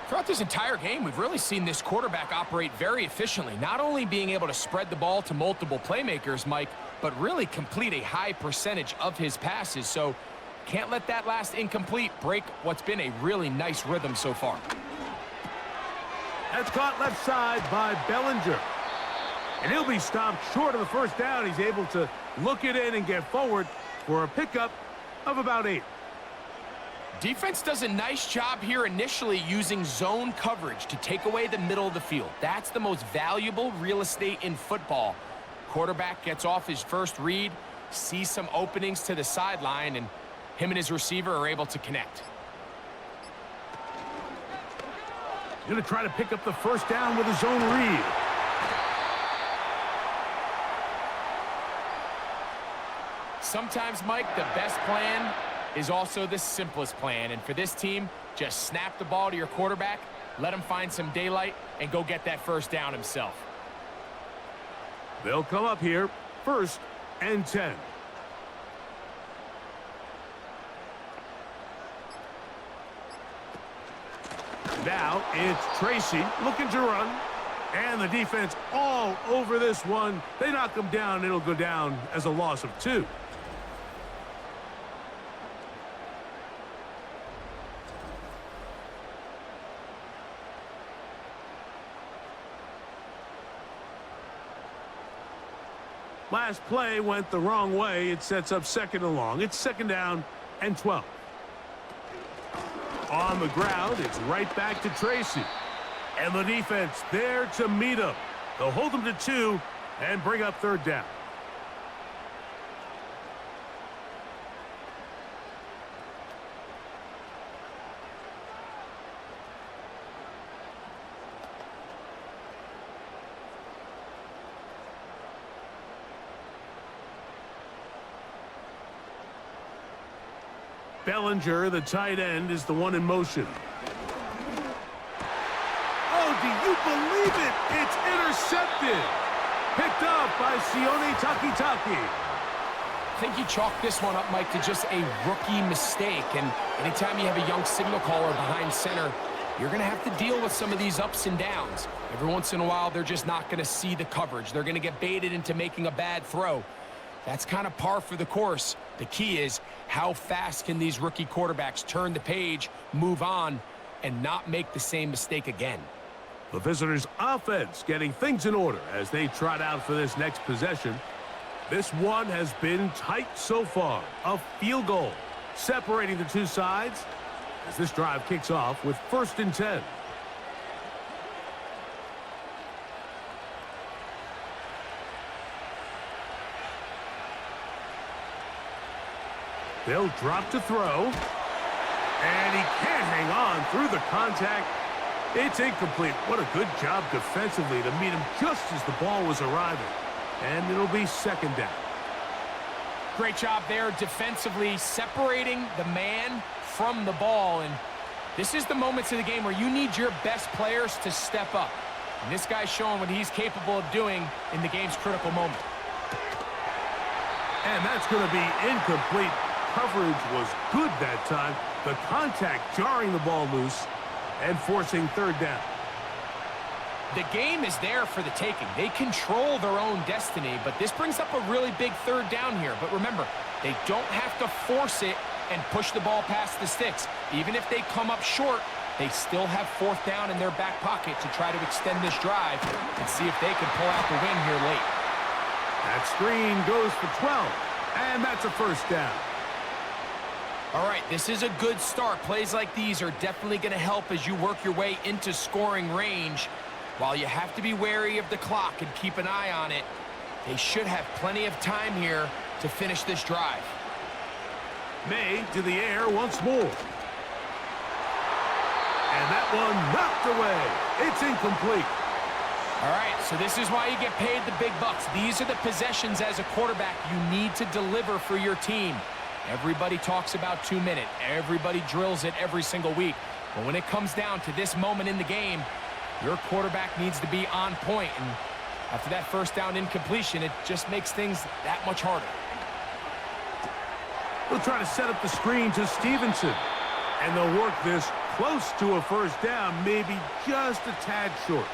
Throughout this entire game, we've really seen this quarterback operate very efficiently, not only being able to spread the ball to multiple playmakers, Mike, but really complete a high percentage of his passes. So can't let that last incomplete break what's been a really nice rhythm so far. That's caught left side by Bellinger. And he'll be stopped short of the first down. He's able to look it in and get forward for a pickup of about 8. Defense does a nice job here initially using zone coverage to take away the middle of the field. That's the most valuable real estate in football. Quarterback gets off his first read, sees some openings to the sideline, and him and his receiver are able to connect. Going to try to pick up the first down with a zone read. Sometimes, Mike, the best plan is also the simplest plan. And for this team, just snap the ball to your quarterback, let him find some daylight, and go get that first down himself. They'll come up here, 1st and 10. Now it's Tracy looking to run. And the defense all over this one. They knock him down. It'll go down as a loss of 2. Last play went the wrong way. It sets up 2nd and long. It's 2nd down and 12. On the ground, it's right back to Tracy. And the defense there to meet him. They'll hold him to 2 and bring up 3rd down. Bellinger, the tight end, is the one in motion. Oh, do you believe it? It's intercepted. Picked up by Sione Takitaki. I think you chalk this one up, Mike, to just a rookie mistake. And anytime you have a young signal caller behind center, you're going to have to deal with some of these ups and downs. Every once in a while, they're just not going to see the coverage. They're going to get baited into making a bad throw. That's kind of par for the course. The key is how fast can these rookie quarterbacks turn the page, move on, and not make the same mistake again. The visitors' offense getting things in order as they trot out for this next possession. This one has been tight so far. A field goal separating the two sides as this drive kicks off with 1st and 10. They'll drop to throw. And he can't hang on through the contact. It's incomplete. What a good job defensively to meet him just as the ball was arriving. And it'll be 2nd down. Great job there defensively, separating the man from the ball. And this is the moments of the game where you need your best players to step up. And this guy's showing what he's capable of doing in the game's critical moment. And that's going to be incomplete. Coverage was good that time. The contact jarring the ball loose and forcing 3rd down. The game is there for the taking. They control their own destiny, but this brings up a really big 3rd down here. But remember, they don't have to force it and push the ball past the sticks. Even if they come up short, they still have 4th down in their back pocket to try to extend this drive and see if they can pull out the win here late. That screen goes for 12, and that's a 1st down. All right, this is a good start. Plays like these are definitely going to help as you work your way into scoring range. While you have to be wary of the clock and keep an eye on it, they should have plenty of time here to finish this drive. May to the air once more. And that one knocked away. It's incomplete. All right, so this is why you get paid the big bucks. These are the possessions as a quarterback you need to deliver for your team. Everybody talks about 2 minutes. Everybody drills it every single week. But when it comes down to this moment in the game, your quarterback needs to be on point. And after that 1st down incompletion, it just makes things that much harder. We'll try to set up the screen to Stevenson. And they'll work this close to a 1st down, maybe just a tad short.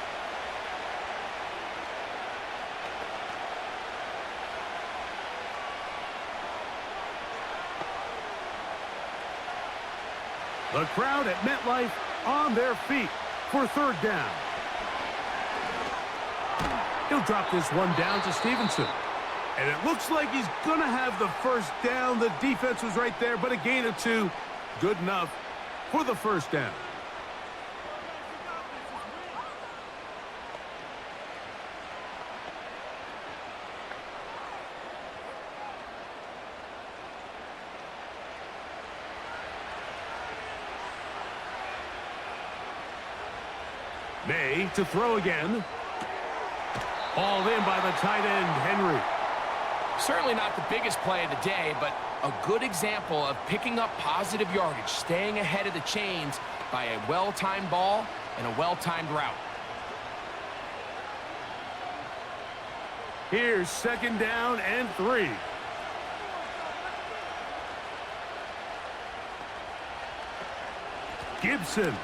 The crowd at MetLife on their feet for 3rd down. drop this one down to Stevenson. And it looks like he's going to have the first down. The defense was right there, but a gain of 2. Good enough for the first down. May to throw again. Hauled in by the tight end, Henry. Certainly not the biggest play of the day, but a good example of picking up positive yardage, staying ahead of the chains by a well-timed ball and a well-timed route. Here's 2nd down and 3. Gibson.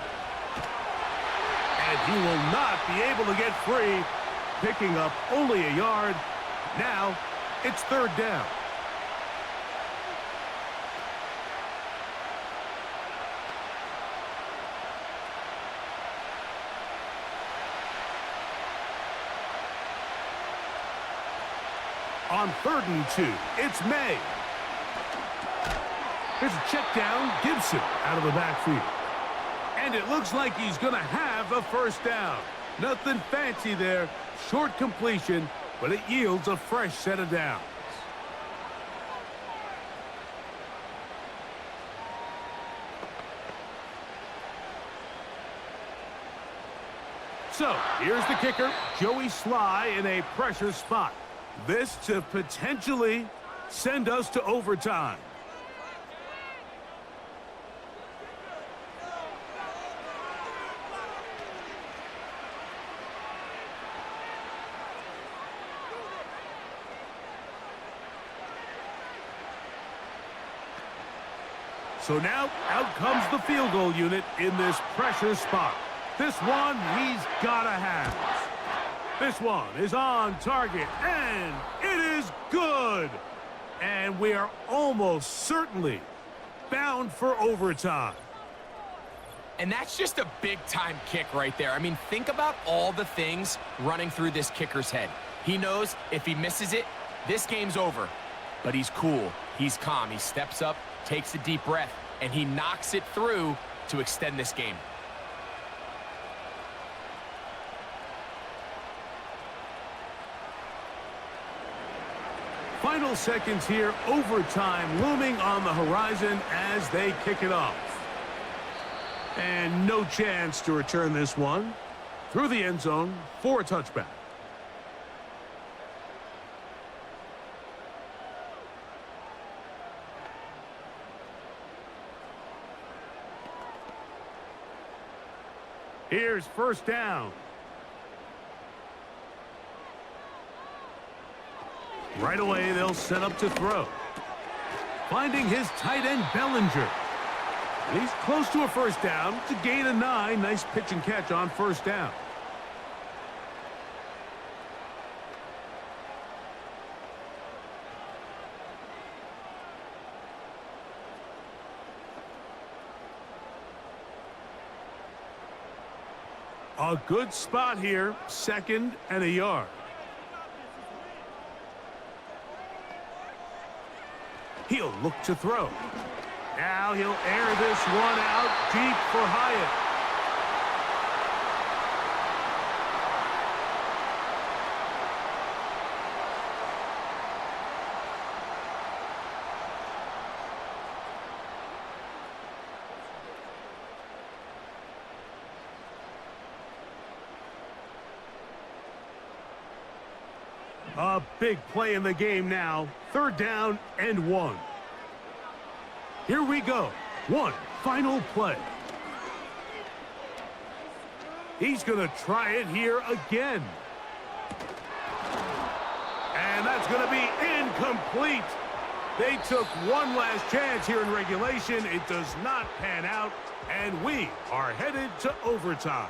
And he will not be able to get free, picking up only a yard. Now it's 3rd down. On 3rd and 2, it's May. Here's a check down, Gibson out of the backfield. And it looks like he's going to have a first down. Nothing fancy there, short completion, but it yields a fresh set of downs. So, here's the kicker, Joey Sly in a pressure spot. This to potentially send us to overtime. So now, out comes the field goal unit in this pressure spot. This one, he's got to have. This one is on target, and it is good. And we are almost certainly bound for overtime. And that's just a big-time kick right there. I mean, think about all the things running through this kicker's head. He knows if he misses it, this game's over. But he's cool. He's calm. He steps up, takes a deep breath, and he knocks it through to extend this game. Final seconds here, overtime looming on the horizon as they kick it off. And no chance to return this one through the end zone for a touchback. Here's 1st down. Right away, they'll set up to throw. Finding his tight end, Bellinger. And he's close to a first down to gain a 9. Nice pitch and catch on 1st down. A good spot here, 2nd and a yard. He'll look to throw. Now he'll air this one out deep for Hyatt. A big play in the game now. 3rd down and 1. Here we go. One final play. He's going to try it here again. And that's going to be incomplete. They took one last chance here in regulation. It does not pan out, and we are headed to overtime.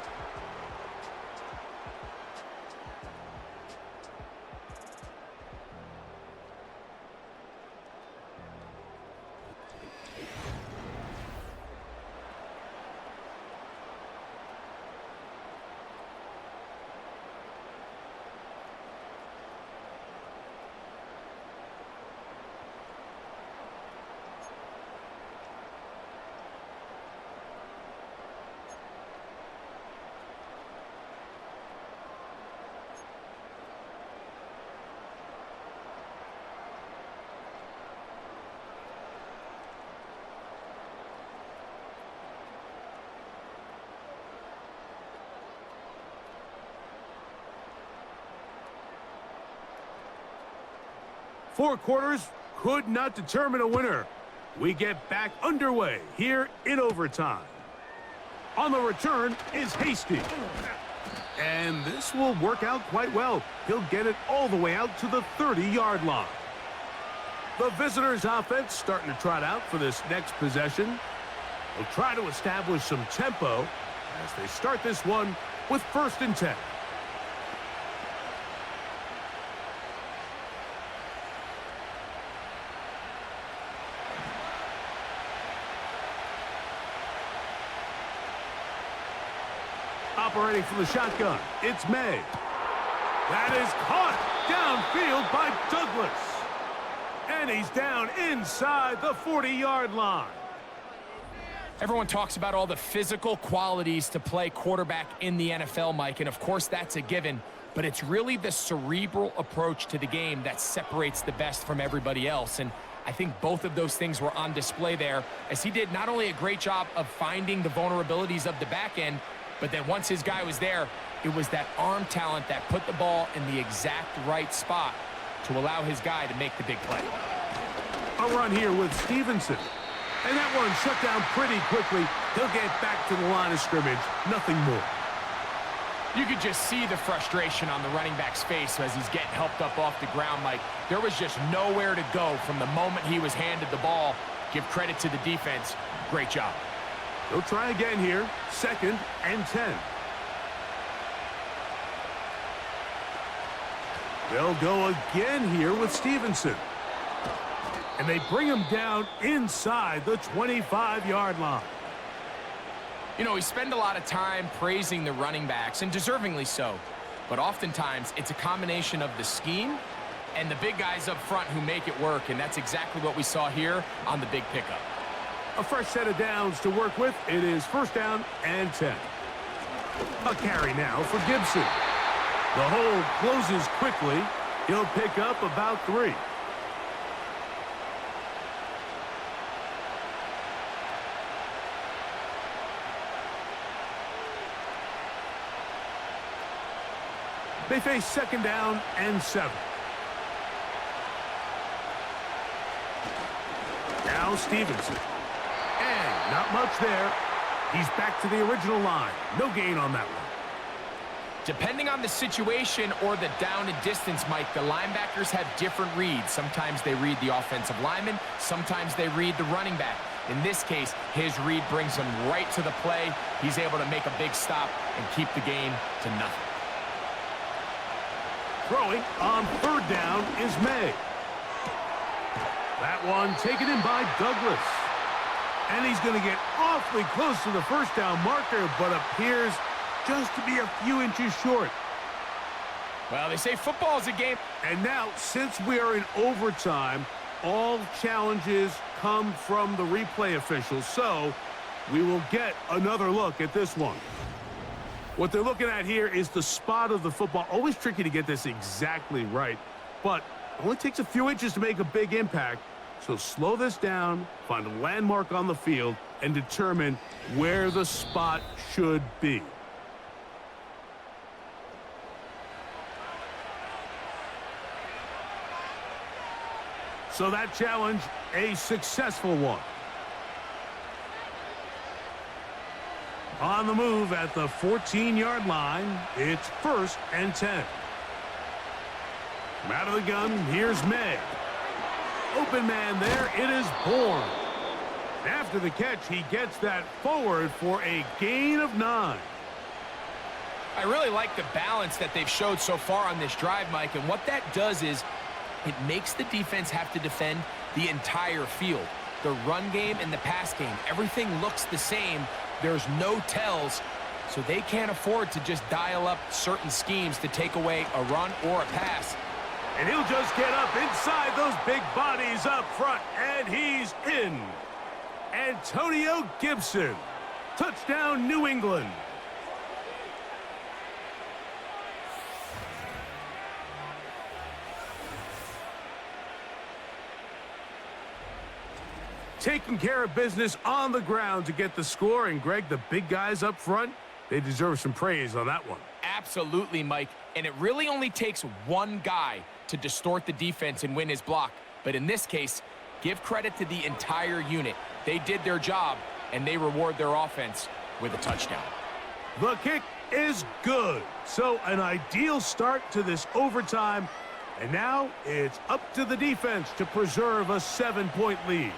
4 quarters could not determine a winner. We get back underway here in overtime. On the return is Hasty. And this will work out quite well. He'll get it all the way out to the 30-yard line. The visitors' offense starting to trot out for this next possession. They'll try to establish some tempo as they start this one with 1st and 10. Operating from the shotgun, it's May. That is caught downfield by Douglas. And he's down inside the 40-yard line. Everyone talks about all the physical qualities to play quarterback in the NFL, Mike, and of course that's a given, but it's really the cerebral approach to the game that separates the best from everybody else, and I think both of those things were on display there, as he did not only a great job of finding the vulnerabilities of the back end, but then once his guy was there, it was that arm talent that put the ball in the exact right spot to allow his guy to make the big play. A run here with Stevenson. And that one shut down pretty quickly. He'll get back to the line of scrimmage. Nothing more. You could just see the frustration on the running back's face as he's getting helped up off the ground, Mike. There was just nowhere to go from the moment he was handed the ball. Give credit to the defense. Great job. They'll try again here. 2nd and 10. They'll go again here with Stevenson. And they bring him down inside the 25-yard line. You know, we spend a lot of time praising the running backs, and deservingly so. But oftentimes, it's a combination of the scheme and the big guys up front who make it work, and that's exactly what we saw here on the big pickup. A fresh set of downs to work with. It is 1st down and 10. A carry now for Gibson. The hole closes quickly. He'll pick up about 3. They face 2nd down and 7. Now Stevenson. And not much there. He's back to the original line. No gain on that one. Depending on the situation or the down and distance, Mike, the linebackers have different reads. Sometimes they read the offensive lineman. Sometimes they read the running back. In this case, his read brings him right to the play. He's able to make a big stop and keep the game to nothing. Throwing on 3rd down is May. That one taken in by Douglas. And he's going to get awfully close to the 1st down marker, but appears just to be a few inches short. Well, they say football is a game. And now, since we are in overtime, all challenges come from the replay officials, so we will get another look at this one. What they're looking at here is the spot of the football. Always tricky to get this exactly right, but it only takes a few inches to make a big impact. So slow this down, find a landmark on the field, and determine where the spot should be. So that challenge, a successful one. On the move at the 14-yard line, it's 1st and 10. From out of the gun, here's May. Open man there, it is Bourne. After the catch, he gets that forward for a gain of 9. I really like the balance that they've showed so far on this drive, Mike, and what that does is it makes the defense have to defend the entire field. The run game and the pass game, everything looks the same. There's no tells, so they can't afford to just dial up certain schemes to take away a run or a pass. And he'll just get up inside those big bodies up front, and he's in. Antonio Gibson. Touchdown, New England. Taking care of business on the ground to get the score. And, Greg, the big guys up front, they deserve some praise on that one. Absolutely, Mike. And it really only takes one guy to distort the defense and win his block. But in this case, give credit to the entire unit. They did their job, and they reward their offense with a touchdown. The kick is good. So an ideal start to this overtime. And now it's up to the defense to preserve a 7-point lead.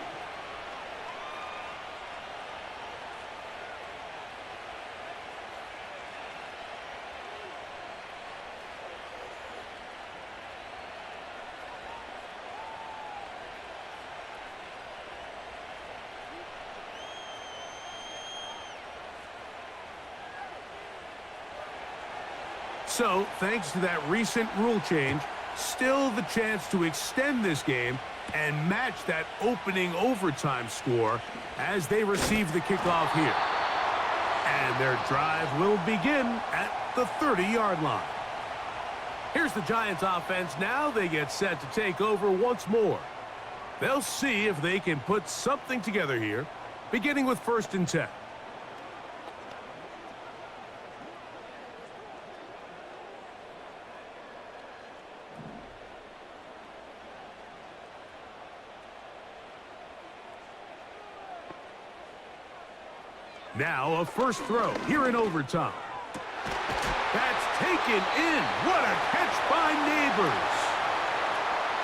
So, thanks to that recent rule change, still the chance to extend this game and match that opening overtime score as they receive the kickoff here. And their drive will begin at the 30-yard line. Here's the Giants offense now. They get set to take over once more. They'll see if they can put something together here, beginning with 1st and 10. Now a first throw here in overtime. That's taken in. What a catch by Neighbors.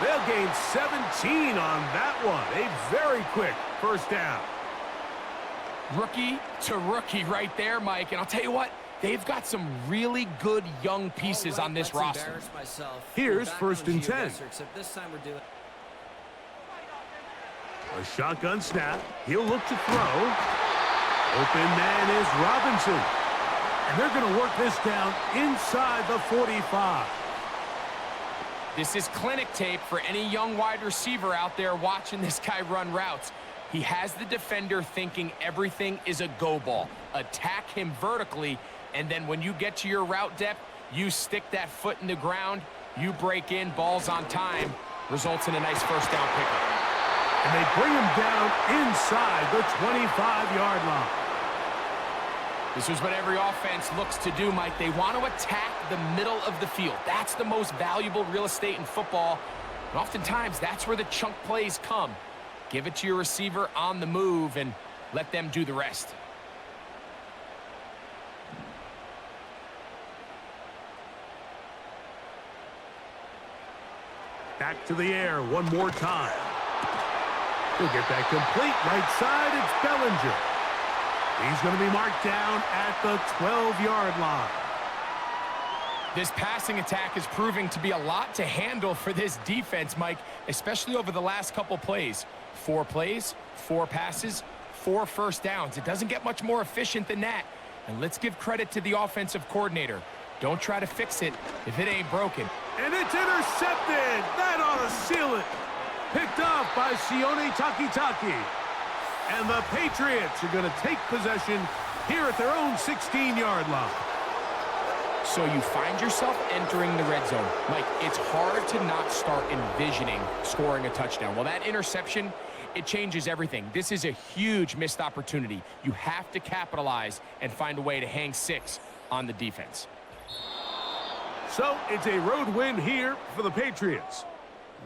They'll gain 17 on that one. A very quick first down. Rookie to rookie right there, Mike. And I'll tell you what, they've got some really good young pieces on this roster. Here's 1st and 10. A shotgun snap. He'll look to throw. Open man is Robinson. And they're going to work this down inside the 45. This is clinic tape for any young wide receiver out there watching this guy run routes. He has the defender thinking everything is a go ball. Attack him vertically, and then when you get to your route depth, you stick that foot in the ground, you break in, balls on time, results in a nice first down pickup. And they bring him down inside the 25-yard line. This is what every offense looks to do, Mike. They want to attack the middle of the field. That's the most valuable real estate in football. And oftentimes, that's where the chunk plays come. Give it to your receiver on the move and let them do the rest. Back to the air one more time. He'll get that complete right side. It's Bellinger. He's going to be marked down at the 12-yard line. This passing attack is proving to be a lot to handle for this defense, Mike, especially over the last couple plays. 4 plays, 4 passes, 4 first downs. It doesn't get much more efficient than that. And let's give credit to the offensive coordinator. Don't try to fix it if it ain't broken. And it's intercepted. That ought to seal it. Picked off by Sione Takitaki. And the Patriots are going to take possession here at their own 16-yard line. So you find yourself entering the red zone. Mike, it's hard to not start envisioning scoring a touchdown. Well, that interception, it changes everything. This is a huge missed opportunity. You have to capitalize and find a way to hang 6 on the defense. So it's a road win here for the Patriots.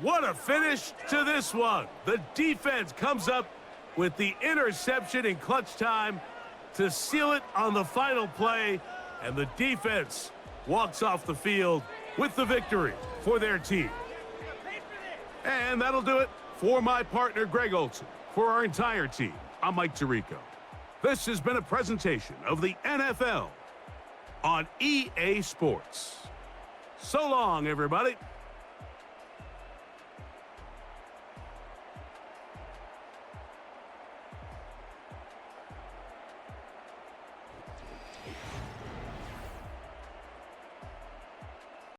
What a finish to this one. The defense comes up with the interception in clutch time to seal it on the final play, and the defense walks off the field with the victory for their team. And that'll do it for my partner, Greg Olson. For our entire team, I'm Mike Tirico. This has been a presentation of the NFL on EA Sports. So long, everybody.